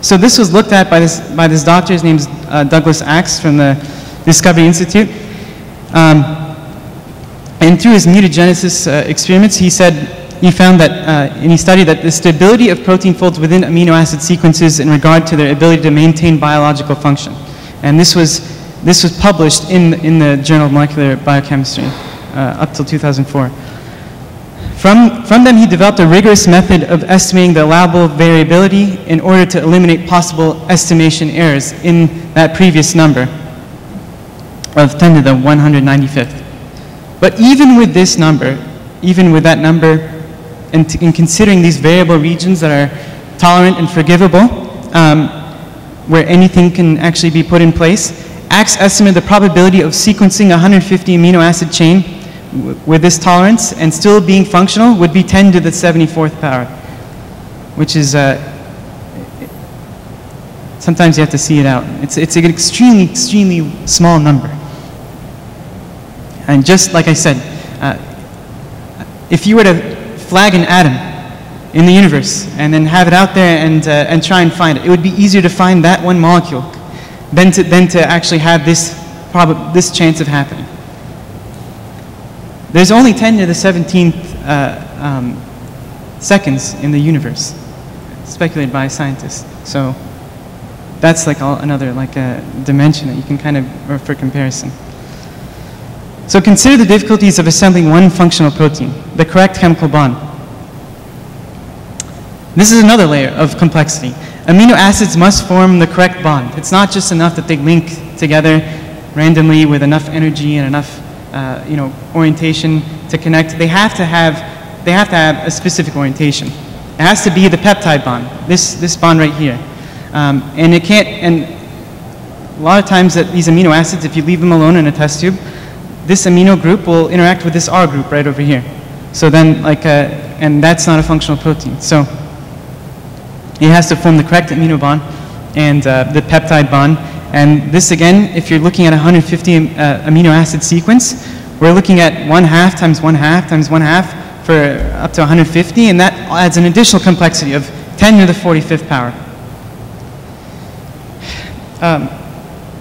So this was looked at by this doctor. His name is Douglas Axe from the Discovery Institute. And through his mutagenesis experiments, he found that, and he studied that the stability of protein folds within amino acid sequences in regard to their ability to maintain biological function. And this was published in the Journal of Molecular Biochemistry up till 2004. From them, he developed a rigorous method of estimating the allowable variability in order to eliminate possible estimation errors in that previous number of 10 to the 195th. But even with this number, even with that number, and in considering these variable regions that are tolerant and forgivable, where anything can actually be put in place, ACTS estimate the probability of sequencing a 150 amino acid chain with this tolerance and still being functional would be 10 to the 74th power, which is, sometimes you have to see it out. It's an extremely, extremely small number. And just like I said, if you were to flag an atom in the universe and then have it out there and try and find it, it would be easier to find that one molecule than to actually have this chance of happening. There's only 10 to the 17th seconds in the universe, speculated by scientists. So that's like another dimension that you can kind of, for comparison. So consider the difficulties of assembling one functional protein, the correct chemical bond. This is another layer of complexity. Amino acids must form the correct bond. It's not just enough that they link together randomly with enough energy and enough orientation to connect. They have to have a specific orientation. It has to be the peptide bond, this bond right here. And it can't, and a lot of times that these amino acids, if you leave them alone in a test tube, this amino group will interact with this R group right over here. So then and that's not a functional protein. So it has to form the correct amino bond and the peptide bond. And this again, if you're looking at a 150 amino acid sequence, we're looking at 1/2 times 1/2 times 1/2 for up to 150, and that adds an additional complexity of 10 to the 45th power.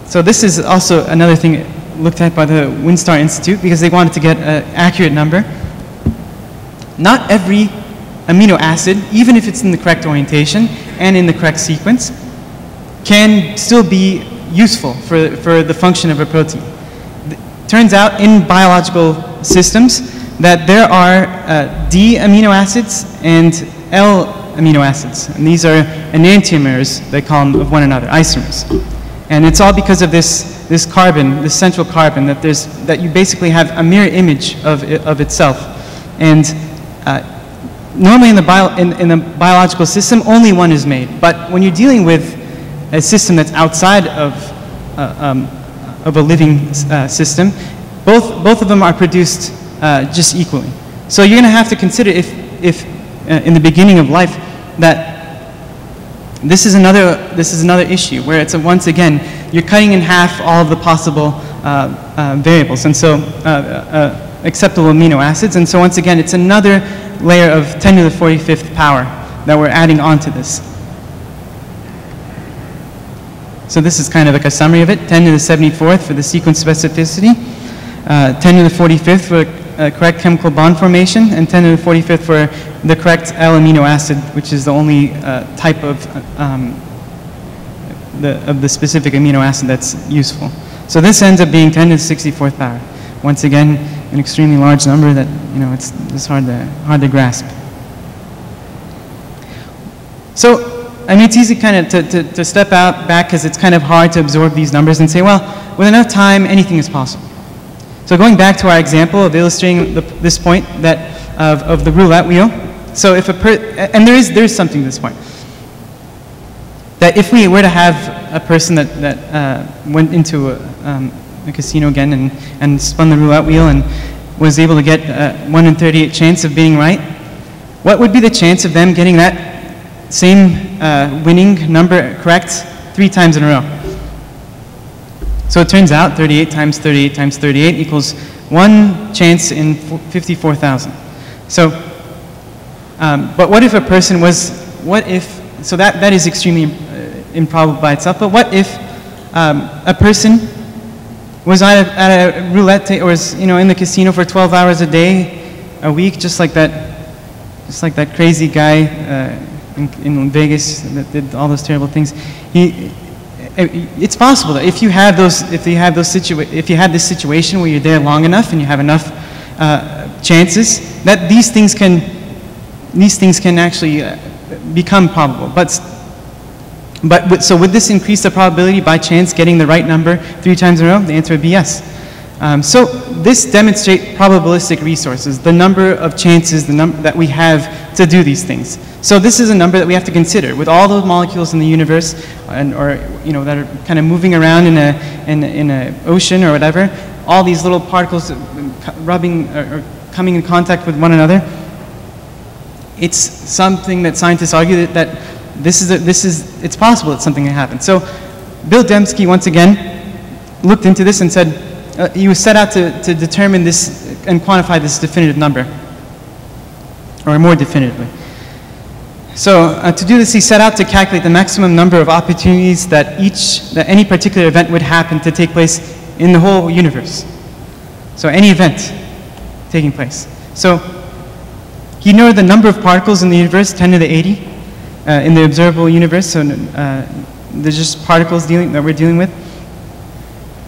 So this is also another thing looked at by the Winstar Institute because they wanted to get an accurate number. Not every amino acid, even if it's in the correct orientation and in the correct sequence, can still be useful for the function of a protein. Turns out in biological systems that there are D amino acids and L amino acids, and these are enantiomers, they call them, of one another, isomers. And it's all because of this carbon, this central carbon, that you basically have a mirror image of itself. And normally in the biological system, only one is made. But when you're dealing with a system that's outside of a living system, both of them are produced just equally. So you're going to have to consider if in the beginning of life that this is another issue where it's once again you're cutting in half all of the possible variables, and so acceptable amino acids, and so once again it's another layer of 10 to the 45th power that we're adding onto this. So this is kind of like a summary of it: 10 to the 74th for the sequence specificity, 10 to the 45th for correct chemical bond formation, and 10 to the 45th for the correct L amino acid, which is the only type of the specific amino acid that's useful. So this ends up being 10 to the 64th power. Once again, an extremely large number that it's hard to grasp. So I mean, it's easy kind of to step back because it's kind of hard to absorb these numbers and say, well, with enough time, anything is possible. So going back to our example of illustrating this point of the roulette wheel. So if and there is something to this point, that if we were to have a person that went into a casino again and spun the roulette wheel and was able to get 1 in 38 chance of being right, what would be the chance of them getting that same winning number correct 3 times in a row? So it turns out 38 times 38 times 38 equals 1 chance in 54,000. So, but what if a person so that is extremely improbable by itself, but what if a person was at a roulette or was in the casino for 12 hours a day, a week, just like that crazy guy in Vegas that did all those terrible things. It's possible that if you had this situation where you're there long enough and you have enough chances, that these things can actually become probable. So would this increase the probability by chance getting the right number 3 times in a row? The answer would be yes. So this demonstrates probabilistic resources, the number of chances that we have to do these things. So this is a number that we have to consider with all those molecules in the universe, that are kind of moving around in a ocean or whatever. All these little particles rubbing or coming in contact with one another. It's something that scientists argue that it's possible that something can happen. So Bill Dembski once again looked into this and said he was set out to determine this and quantify this definitive number, or more definitively. So to do this, he set out to calculate the maximum number of opportunities that any particular event would happen to take place in the whole universe. So any event taking place. So he noted the number of particles in the universe, 10 to the 80, in the observable universe. So there's just particles that we're dealing with.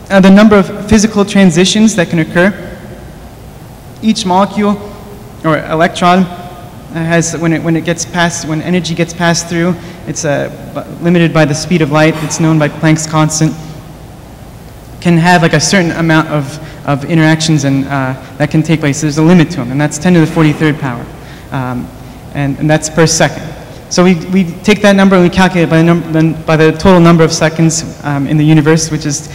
The number of physical transitions that can occur. Each molecule or electron has, when energy gets passed through, it's limited by the speed of light. It's known by Planck's constant. Can have like a certain amount of interactions and that can take place. There's a limit to them, and that's 10 to the 43rd power, and that's per second. So we take that number and we calculate it by the total number of seconds in the universe, which is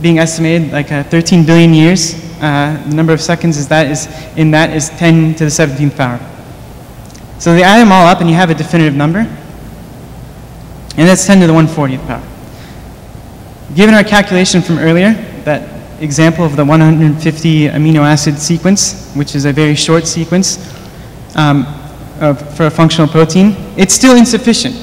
being estimated like 13 billion years. The number of seconds is 10 to the 17th power. So they add them all up and you have a definitive number, and that's 10 to the 140th power. Given our calculation from earlier, that example of the 150 amino acid sequence, which is a very short sequence for a functional protein, it's still insufficient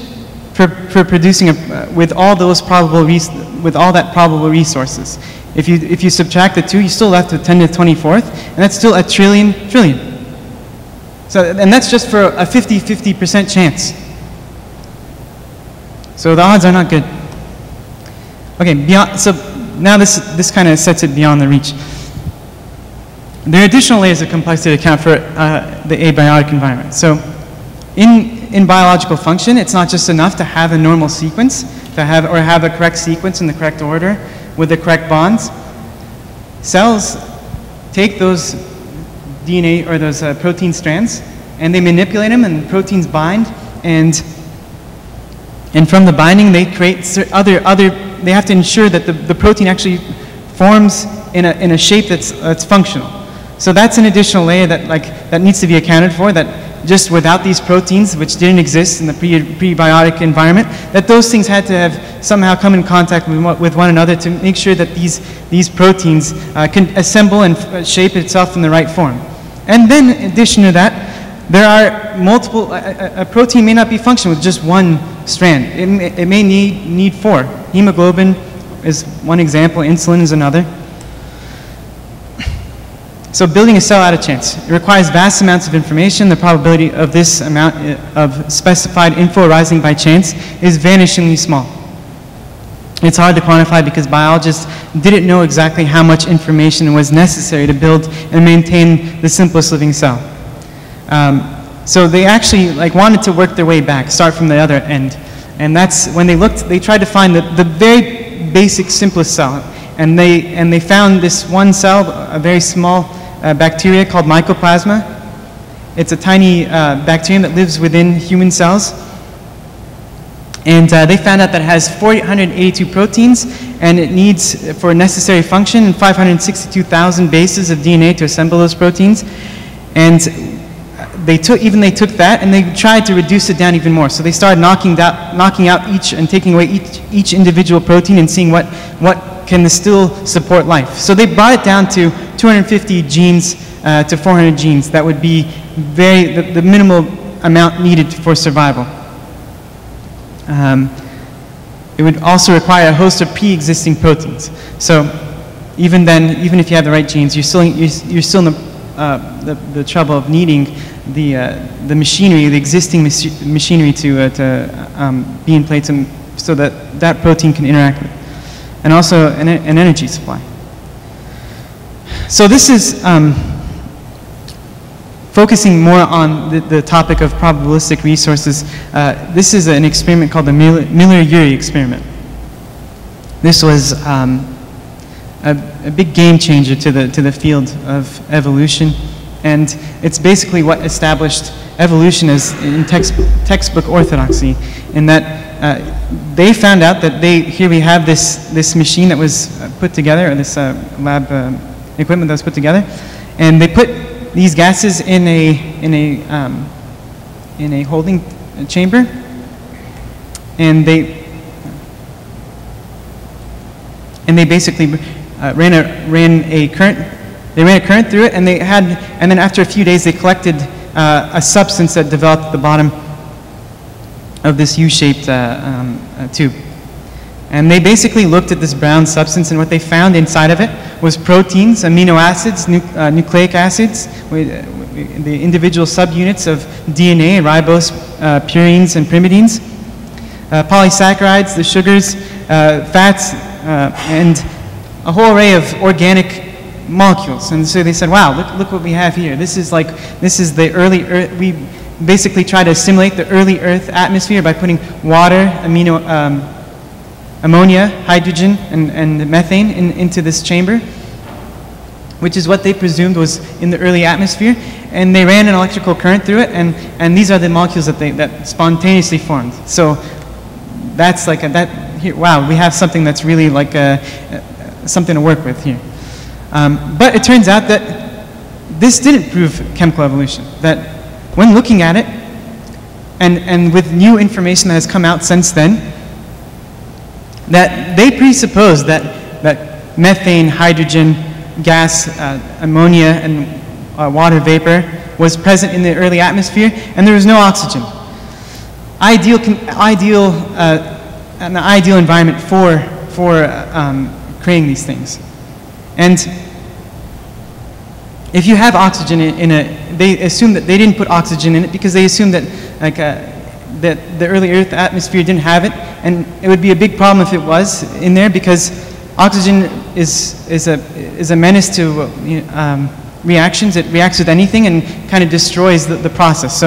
for producing with all that probable resources. If you subtract the two, you still left with 10 to the 24th, and that's still a trillion. So, and that's just for a 50% chance. So the odds are not good. Okay, so now this kind of sets it beyond the reach. There are additional layers of complexity to account for the abiotic environment. So in biological function, it's not just enough to have a normal sequence, to have a correct sequence in the correct order with the correct bonds. Cells take those DNA or those protein strands and they manipulate them, and the proteins bind, and from the binding they create they have to ensure that the protein actually forms in a shape that's functional. So that's an additional layer that needs to be accounted for, that just without these proteins, which didn't exist in the prebiotic environment, that those things had to have somehow come in contact with one another to make sure that these proteins can assemble and shape itself in the right form. And then in addition to that, there are multiple, a protein may not be functional with just one strand. It may need four. Hemoglobin is one example, insulin is another. So building a cell out of chance. It requires vast amounts of information. The probability of this amount of specified info arising by chance is vanishingly small. It's hard to quantify because biologists didn't know exactly how much information was necessary to build and maintain the simplest living cell. So they actually wanted to work their way back, start from the other end. And that's when they tried to find the very basic, simplest cell. And they found this one cell, a very small bacteria called mycoplasma. It's a tiny bacterium that lives within human cells. And they found out that it has 482 proteins, and it needs, for necessary function, 562,000 bases of DNA to assemble those proteins. And they took that, and they tried to reduce it down even more. So they started knocking out each and taking away each individual protein and seeing what can still support life. So they brought it down to 250 genes to 400 genes. That would be the minimal amount needed for survival. It would also require a host of pre-existing proteins. So even then, even if you have the right genes, you're still in the trouble of needing the machinery, the existing machinery to be in place so that protein can interact with, and also an energy supply. So this is focusing more on the topic of probabilistic resources. This is an experiment called the Miller-Urey experiment. This was a big game changer to the field of evolution. And it's basically what established evolution as in textbook orthodoxy, in that they found out that here we have this machine that was put together, or this lab equipment that was put together, and they put these gases in a holding chamber, and they basically ran a current through it, and then after a few days they collected a substance that developed at the bottom of this U-shaped tube. And they basically looked at this brown substance, and what they found inside of it was proteins, amino acids, nucleic acids, the individual subunits of DNA, ribose, purines, and pyrimidines, polysaccharides, the sugars, fats, and a whole array of organic molecules. And so they said, wow, look what we have here. This is the early Earth. We basically try to simulate the early Earth atmosphere by putting water, ammonia, hydrogen, and methane into this chamber, which is what they presumed was in the early atmosphere. And they ran an electrical current through it, and these are the molecules that spontaneously formed. So that's like wow, we have something that's really like something to work with here. But it turns out that this didn't prove chemical evolution. That when looking at it, and with new information that has come out since then, that they presuppose that methane, hydrogen, gas, ammonia, and water vapor was present in the early atmosphere, and there was no oxygen. An ideal environment for creating these things. And if you have oxygen they assume that they didn't put oxygen in it because they assumed that that the early Earth atmosphere didn't have it, and it would be a big problem if it was in there, because oxygen is a menace to reactions. It reacts with anything and kind of destroys the process.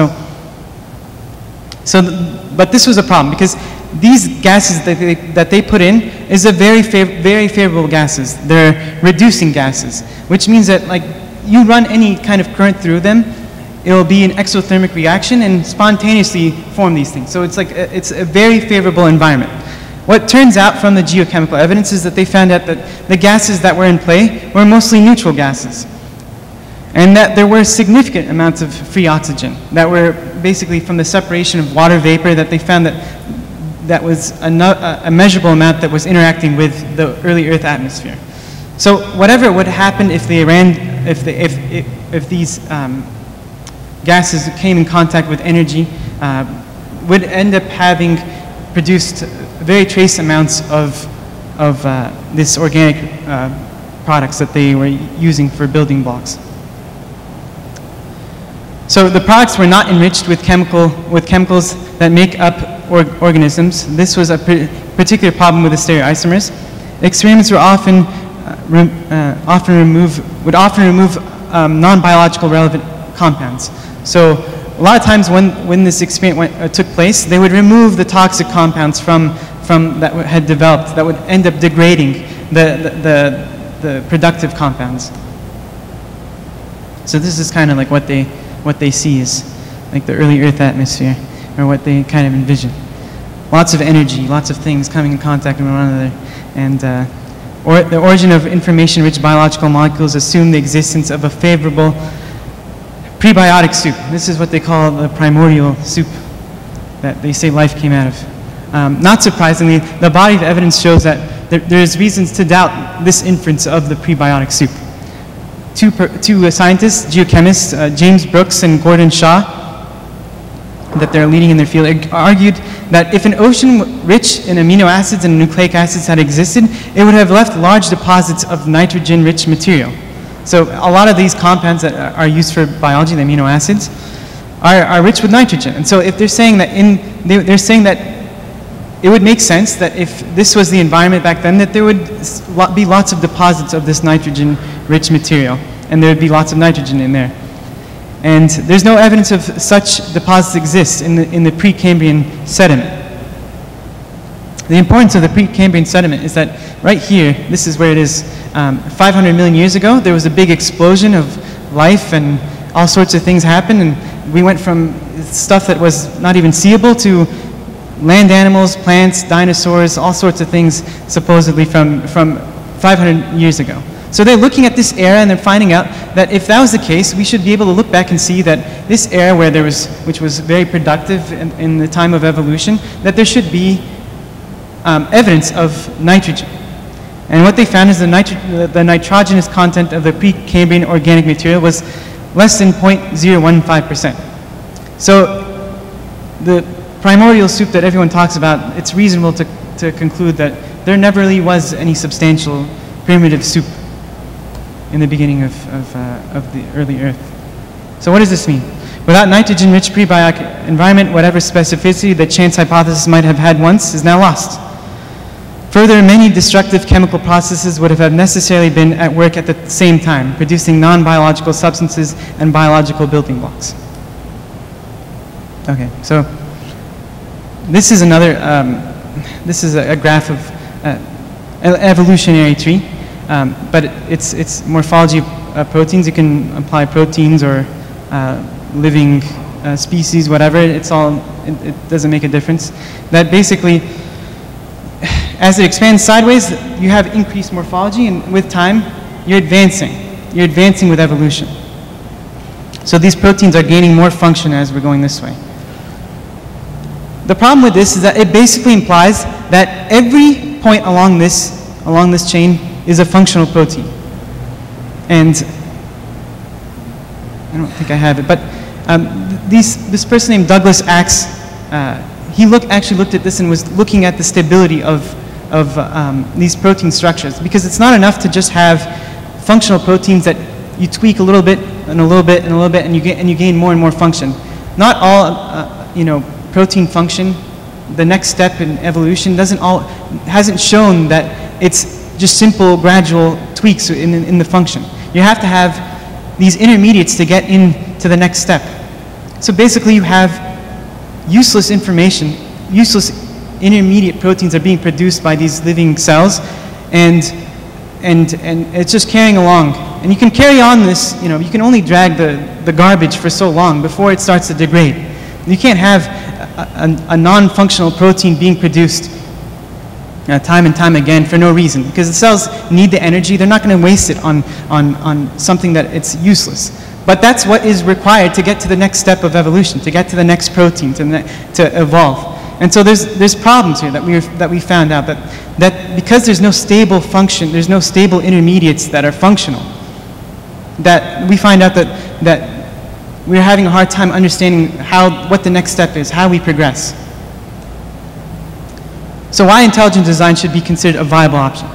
But this was a problem, because these gases that they put in is a very favorable gases. They're reducing gases, which means that like you run any kind of current through them, it will be an exothermic reaction and spontaneously form these things. So it's a very favorable environment. What turns out from the geochemical evidence is that they found out that the gases that were in play were mostly neutral gases, and that there were significant amounts of free oxygen that were basically from the separation of water vapor, that they found that was a measurable amount that was interacting with the early Earth atmosphere. So whatever would happen if these gases came in contact with energy, would end up having produced very trace amounts of this organic products that they were using for building blocks. So the products were not enriched with chemicals that make up organisms. This was a particular problem with the stereoisomers. Experiments were often remove non-biological relevant compounds. So a lot of times when this experiment took place, they would remove the toxic compounds from that had developed, that would end up degrading the productive compounds. So this is kind of like what they see is like the early Earth atmosphere, or what they kind of envision. Lots of energy, lots of things coming in contact with one another, and the origin of information-rich biological molecules assume the existence of a favorable prebiotic soup. This is what they call the primordial soup that they say life came out of. Not surprisingly, the body of evidence shows that there is reasons to doubt this inference of the prebiotic soup. Two scientists, geochemists, James Brooks and Gordon Shaw, that they're leading in their field, argued that if an ocean rich in amino acids and nucleic acids had existed, it would have left large deposits of nitrogen-rich material. So a lot of these compounds that are used for biology, the amino acids, are rich with nitrogen. And so if they're saying that they're saying that it would make sense that if this was the environment back then, that there would be lots of deposits of this nitrogen-rich material, and there would be lots of nitrogen in there. And there's no evidence of such deposits exist in the Precambrian sediment. The importance of the Precambrian sediment is that right here, this is where it is, 500 million years ago, there was a big explosion of life and all sorts of things happened, and we went from stuff that was not even seeable to land animals, plants, dinosaurs, all sorts of things supposedly from 500 years ago. So they're looking at this era and they're finding out that if that was the case, we should be able to look back and see that this era where there was, which was very productive in the time of evolution, that there should be evidence of nitrogen. And what they found is the nitrogenous content of the Precambrian organic material was less than 0.015%. So the primordial soup that everyone talks about, it's reasonable to conclude that there never really was any substantial primitive soup in the beginning of the early Earth. So what does this mean? Without nitrogen-rich prebiotic environment, whatever specificity the chance hypothesis might have had once is now lost. Further, many destructive chemical processes would have necessarily been at work at the same time, producing non-biological substances and biological building blocks. Okay, so this is another, this is a graph of evolutionary tree, but it's morphology of proteins. You can apply proteins or living species, whatever. It's all, it doesn't make a difference. That basically, as it expands sideways, you have increased morphology, and with time, you're advancing. You're advancing with evolution. So these proteins are gaining more function as we're going this way. The problem with this is that it basically implies that every point along this chain is a functional protein. And I don't think I have it, but this person named Douglas Axe, he actually looked at this and was looking at the stability of these protein structures, because it's not enough to just have functional proteins that you tweak a little bit and a little bit and a little bit, and you gain more and more function. Not all protein function. The next step in evolution hasn't shown that it's just simple gradual tweaks in the function. You have to have these intermediates to get into the next step. So basically, you have useless information, useless intermediate proteins are being produced by these living cells, and it's just carrying along. And you can carry on this, you can only drag the garbage for so long before it starts to degrade. You can't have a non-functional protein being produced time and time again for no reason, because the cells need the energy. They're not going to waste it on something that it's useless. But that's what is required to get to the next step of evolution, to get to the next protein, to evolve. And so there's problems here that we found out, that because there's no stable function, there's no stable intermediates that are functional, that we find out that we're having a hard time understanding what the next step is, how we progress. So why intelligent design should be considered a viable option?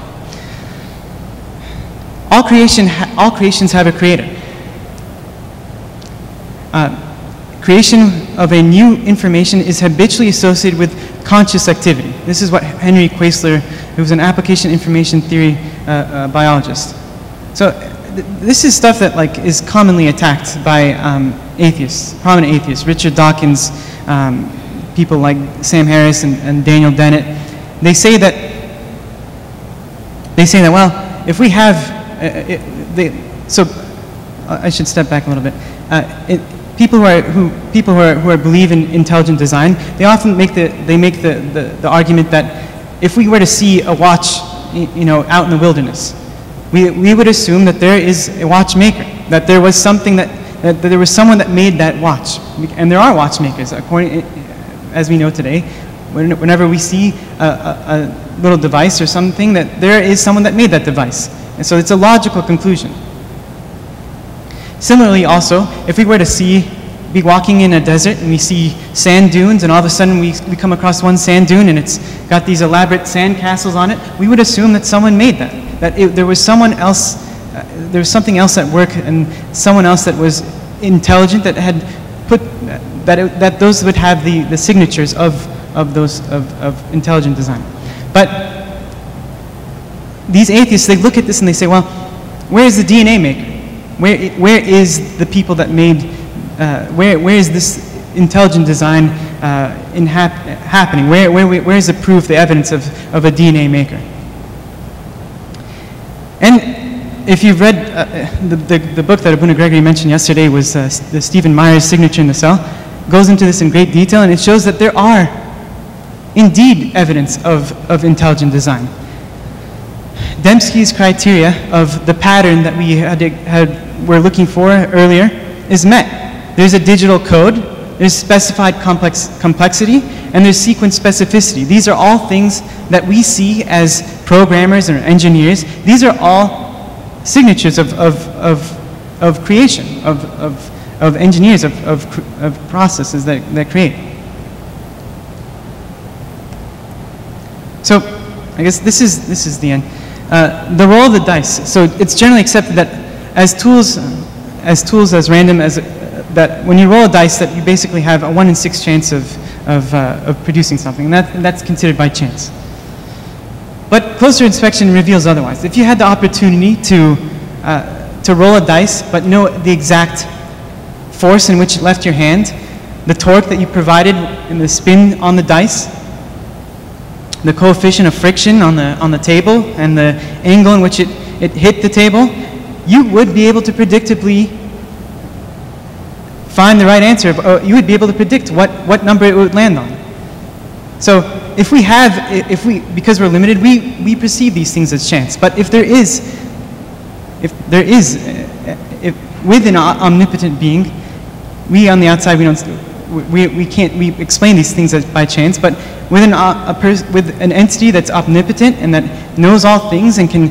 All creations have a creator. Creation of a new information is habitually associated with conscious activity. This is what Henry Quaesler, who was an application information theory biologist. So this is stuff that is commonly attacked by atheists, prominent atheists, Richard Dawkins, people like Sam Harris and Daniel Dennett. They say that well, if we have, I should step back a little bit. People who believe in intelligent design, they often make the argument that if we were to see a watch, out in the wilderness, we would assume that there is a watchmaker, that there was something that there was someone that made that watch, and there are watchmakers. As we know today, whenever we see a little device or something, that there is someone that made that device, and so it's a logical conclusion. Similarly, also, if we were to be walking in a desert and we see sand dunes, and all of a sudden we come across one sand dune and it's got these elaborate sand castles on it, we would assume that someone made that there was someone else, there was something else at work, and someone else that was intelligent that had put, that those would have the signatures of intelligent design. But these atheists, they look at this and they say, well, where is the DNA maker? Where is the people that made, where is this intelligent design happening? Where is the proof, the evidence of a DNA maker? And if you've read the book that Abuna Gregory mentioned yesterday was the Stephen Meyer's Signature in the Cell, goes into this in great detail, and it shows that there are indeed evidence of intelligent design. Dembski's criteria of the pattern that we were looking for earlier is met. There's a digital code, there's specified complexity, and there's sequence specificity. These are all things that we see as programmers or engineers. These are all signatures of creation, of engineers, of processes that create. So I guess this is the end. The roll of the dice. So it's generally accepted that as tools as random as that when you roll a dice, that you basically have a 1 in 6 chance of producing something, and that's considered by chance. But closer inspection reveals otherwise. If you had the opportunity to roll a dice, but know the exact force in which it left your hand, the torque that you provided in the spin on the dice, the coefficient of friction on the table, and the angle in which it hit the table, you would be able to predictably find the right answer. You would be able to predict what number it would land on. So because we're limited, we perceive these things as chance. But if with an omnipotent being, we on the outside, we explain these things as by chance, but with an entity that's omnipotent and that knows all things and can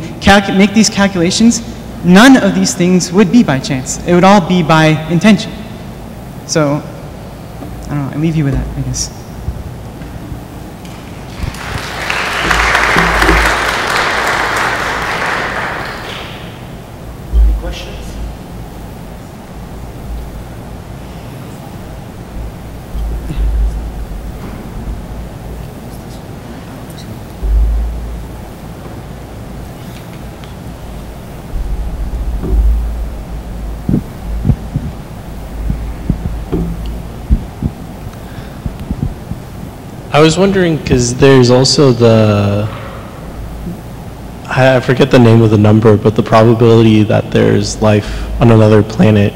make these calculations, none of these things would be by chance. It would all be by intention. So, I don't know, I leave you with that, I guess. Any questions? I was wondering, because there's also I forget the name of the number, but the probability that there's life on another planet.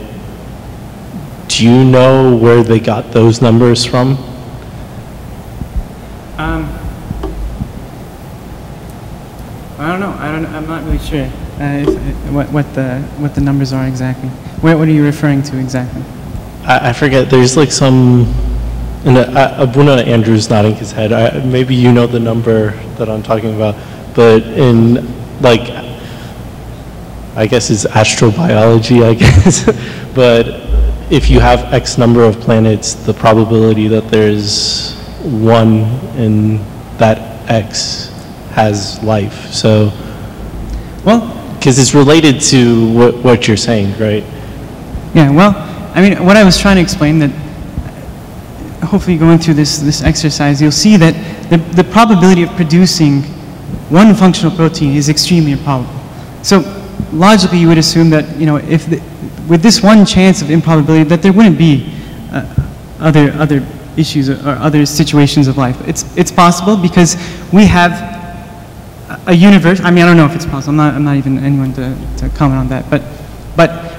Do you know where they got those numbers from? I don't know. I'm not really sure what the numbers are exactly. What are you referring to exactly? I forget. There's like some. And Abuna Andrew's nodding his head. Maybe you know the number that I'm talking about, but in like, I guess it's astrobiology, I guess. But if you have X number of planets, the probability that there's one in that X has life. So, well, because it's related to what you're saying, right? Yeah. Well, I mean, what I was trying to explain that. Hopefully going through this exercise, you'll see that the probability of producing one functional protein is extremely improbable. So logically you would assume that, you know, with this one chance of improbability, that there wouldn't be other issues or other situations of life. It's possible because we have a universe. I mean, I don't know if it's possible. I'm not even anyone to comment on that. But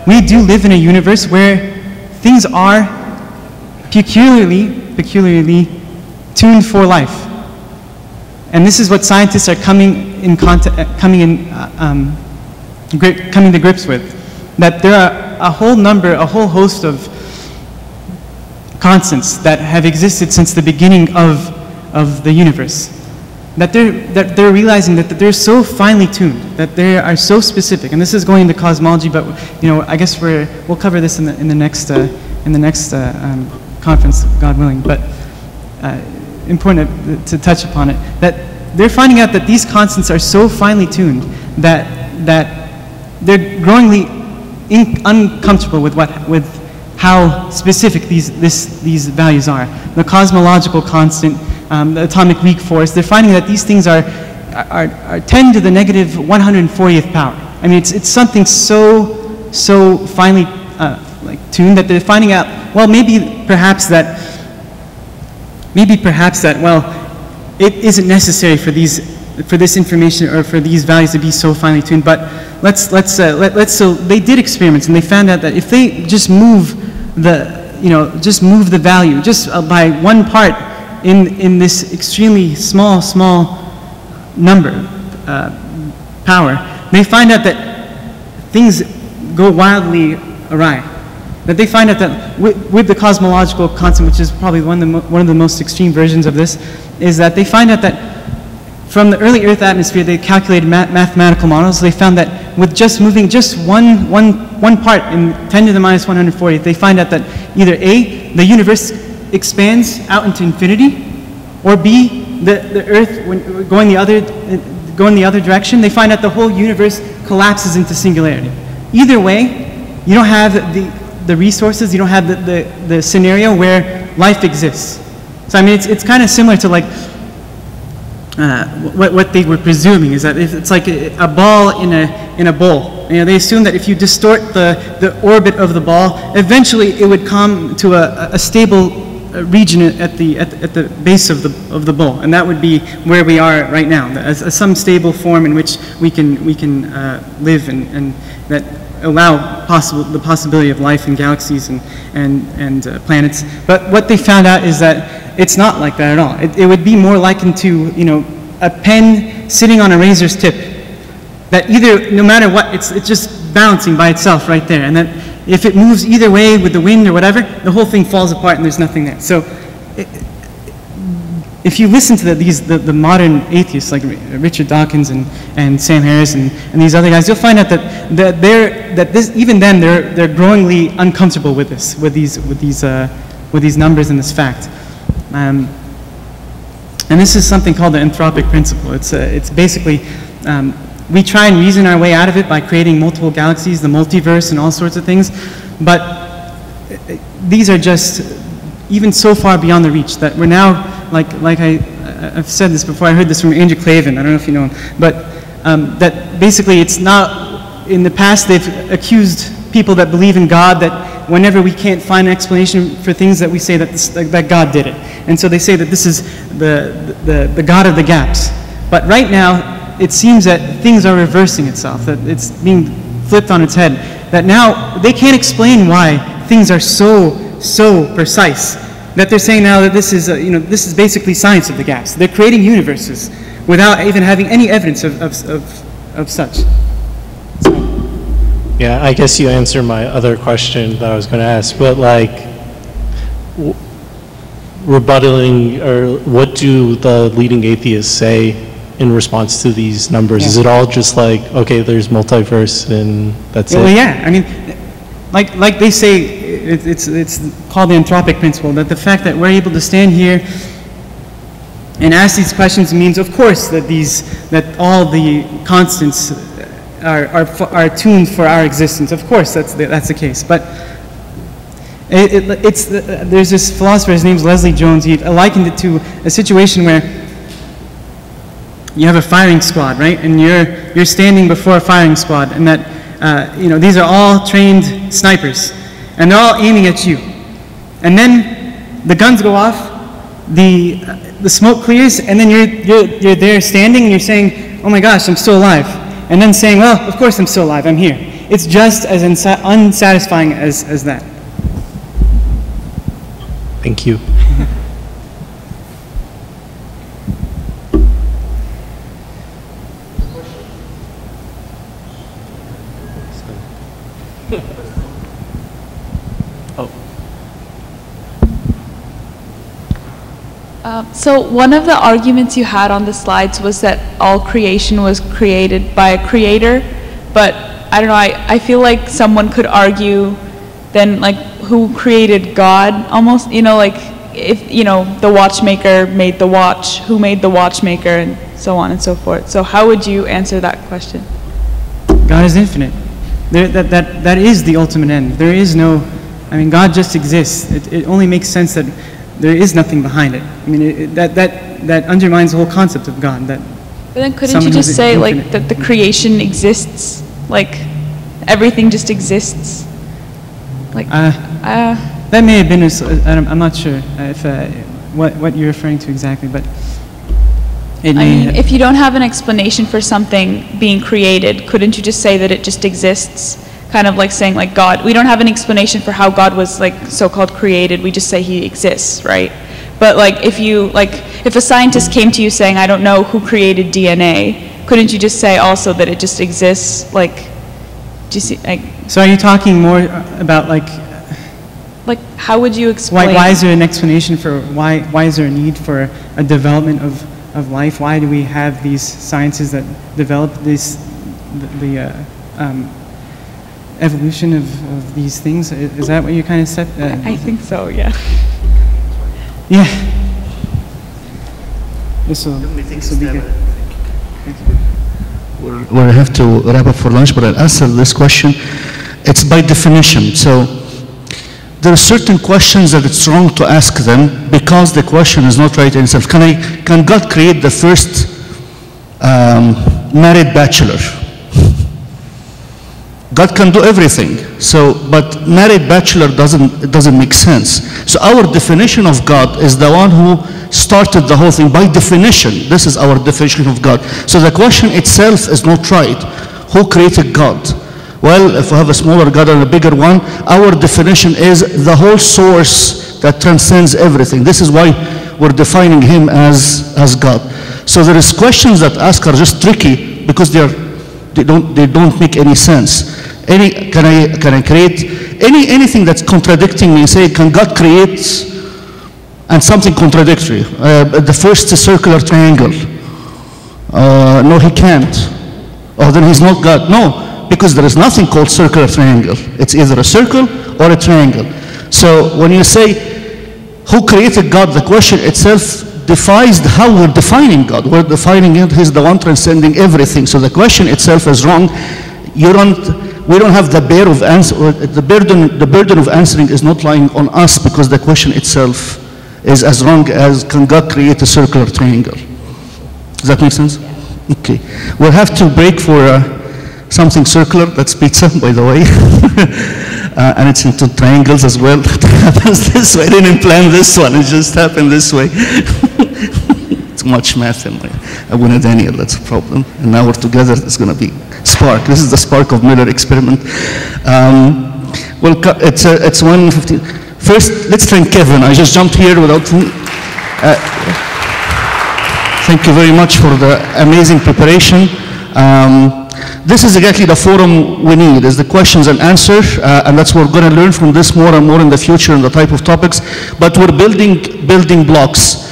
we do live in a universe where things are peculiarly tuned for life, and this is what scientists are coming to grips with. That there are a whole host of constants that have existed since the beginning of the universe. That they're realizing that they're so finely tuned, that they are so specific, and this is going into cosmology. But you know, I guess we'll cover this in the next conference, God willing, but important to touch upon it, that they're finding out that these constants are so finely tuned that they're growingly uncomfortable with how specific these values are. The cosmological constant, the atomic weak force, they're finding that these things are 10 to the negative 140th power. I mean, it's something so finely tuned that they're finding out, well, maybe perhaps that maybe perhaps that, well, it isn't necessary for this information or for these values to be so finely tuned, but so they did experiments and they found out that if they just move the value just by one part in this extremely small number, power, they find out that things go wildly awry. That they find out that with the cosmological constant, which is probably one of the most extreme versions of this, is that they find out that from the early Earth atmosphere, they calculated mathematical models. They found that with just moving just one part in 10 to the minus 140, they find out that either A, the universe expands out into infinity, or B, the Earth, when going the other direction, they find out the whole universe collapses into singularity. Either way, you don't have the resources, you don't have the scenario where life exists. So I mean, it's kind of similar to like what they were presuming is that if it's like a ball in a bowl. You know, they assume that if you distort the orbit of the ball, eventually it would come to a stable region at the base of the bowl, and that would be where we are right now, as some stable form in which we can live and that allow the possibility of life in galaxies and planets. But what they found out is that it's not like that at all. It would be more likened to, you know, a pen sitting on a razor's tip. That either, no matter what, it's just balancing by itself right there. And that if it moves either way with the wind or whatever, the whole thing falls apart and there's nothing there. So if you listen to the modern atheists like Richard Dawkins and Sam Harris and these other guys, you'll find out that even then they're growingly uncomfortable with this, with these numbers and this fact. And this is something called the anthropic principle. It's basically we try and reason our way out of it by creating multiple galaxies, the multiverse, and all sorts of things. But these are just even so far beyond the reach that we're now, like I've said this before, I heard this from Andrew Clavin, I don't know if you know him, but that basically it's not, in the past they've accused people that believe in God that whenever we can't find an explanation for things that we say that God did it. And so they say that this is the God of the gaps. But right now, it seems that things are reversing itself, that it's being flipped on its head, that now they can't explain why things are so precise, that they're saying now that this is, this is basically science of the gaps. They're creating universes without even having any evidence of such. Yeah, I guess you answered my other question that I was going to ask, but like, rebuttaling, or what do the leading atheists say in response to these numbers? Yeah. Is it all just like, okay, there's multiverse and that's it? Well, yeah, I mean, like they say, it's called the anthropic principle, that the fact that we're able to stand here and ask these questions means, of course, that all the constants are tuned for our existence. Of course, that's the case. But there's this philosopher, his name's Leslie Jones. He likened it to a situation where you have a firing squad, right? And you're standing before a firing squad, and that these are all trained snipers, and they're all aiming at you. And then the guns go off, the smoke clears, and then you're there standing, and you're saying, "Oh my gosh, I'm still alive." And then saying, "Well, of course I'm still alive. I'm here." It's just as unsatisfying as that. Thank you. So one of the arguments you had on the slides was that all creation was created by a creator, but I don't know, I feel like someone could argue then, like, who created God almost, like if, the watchmaker made the watch, who made the watchmaker, and so on and so forth. So how would you answer that question? God is infinite. That is the ultimate end. There is no, God just exists. It only makes sense that there is nothing behind it. I mean, that undermines the whole concept of God. But then couldn't you just say like that the creation exists, like everything just exists? Like that may have been. I'm not sure if what you're referring to exactly, but I mean, if you don't have an explanation for something being created, couldn't you just say that it just exists? Kind of like saying like God, we don't have an explanation for how God was like so-called created, we just say he exists, right? But like if a scientist came to you saying, I don't know who created DNA, couldn't you just say also that it just exists? Like, do you see, like, so are you talking more about like how would you explain? Why is there an explanation for why is there a need for a development of life? Why do we have these sciences that develop this, the evolution of these things? Is that what you kind of said? I think so, yeah. Yeah. This will be good. We'll have to wrap up for lunch, but I'll answer this question. It's by definition. So there are certain questions that it's wrong to ask them because the question is not right in itself. Can God create the first married bachelor? God can do everything. So, but married bachelor doesn't make sense. So our definition of God is the one who started the whole thing. By definition, this is our definition of God. So the question itself is not right. Who created God? Well, if we have a smaller God and a bigger one, our definition is the whole source that transcends everything. This is why we're defining him as God. So there is questions that ask are just tricky because they don't make any sense. Can I create anything that's contradicting me? Say, can God create and something contradictory? The first circular triangle. No, he can't. Oh, then he's not God. No, because there is nothing called circular triangle. It's either a circle or a triangle. So when you say, who created God? The question itself defies how we're defining God. We're defining it, he's the one transcending everything. So the question itself is wrong. We don't have the burden of answer. The burden of answering is not lying on us because the question itself is as wrong as can God create a circular triangle. Does that make sense? Yeah. Okay. We'll have to break for something circular. That's pizza, by the way. And it's into triangles as well. It happens this way. I didn't plan this one. It just happened this way. It's much math in my Abuna Daniel. That's a problem. And now we're together. It's going to be spark. This is the spark of Miller experiment. Well, it's 1:15. First, let's thank Kevin. I just jumped here without. Thank you very much for the amazing preparation. This is exactly the forum we need, is the questions and answers, and that's what we're going to learn from this more and more in the future and the type of topics. But we're building blocks.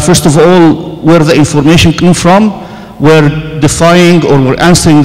First of all, where the information came from, we're defining or we're answering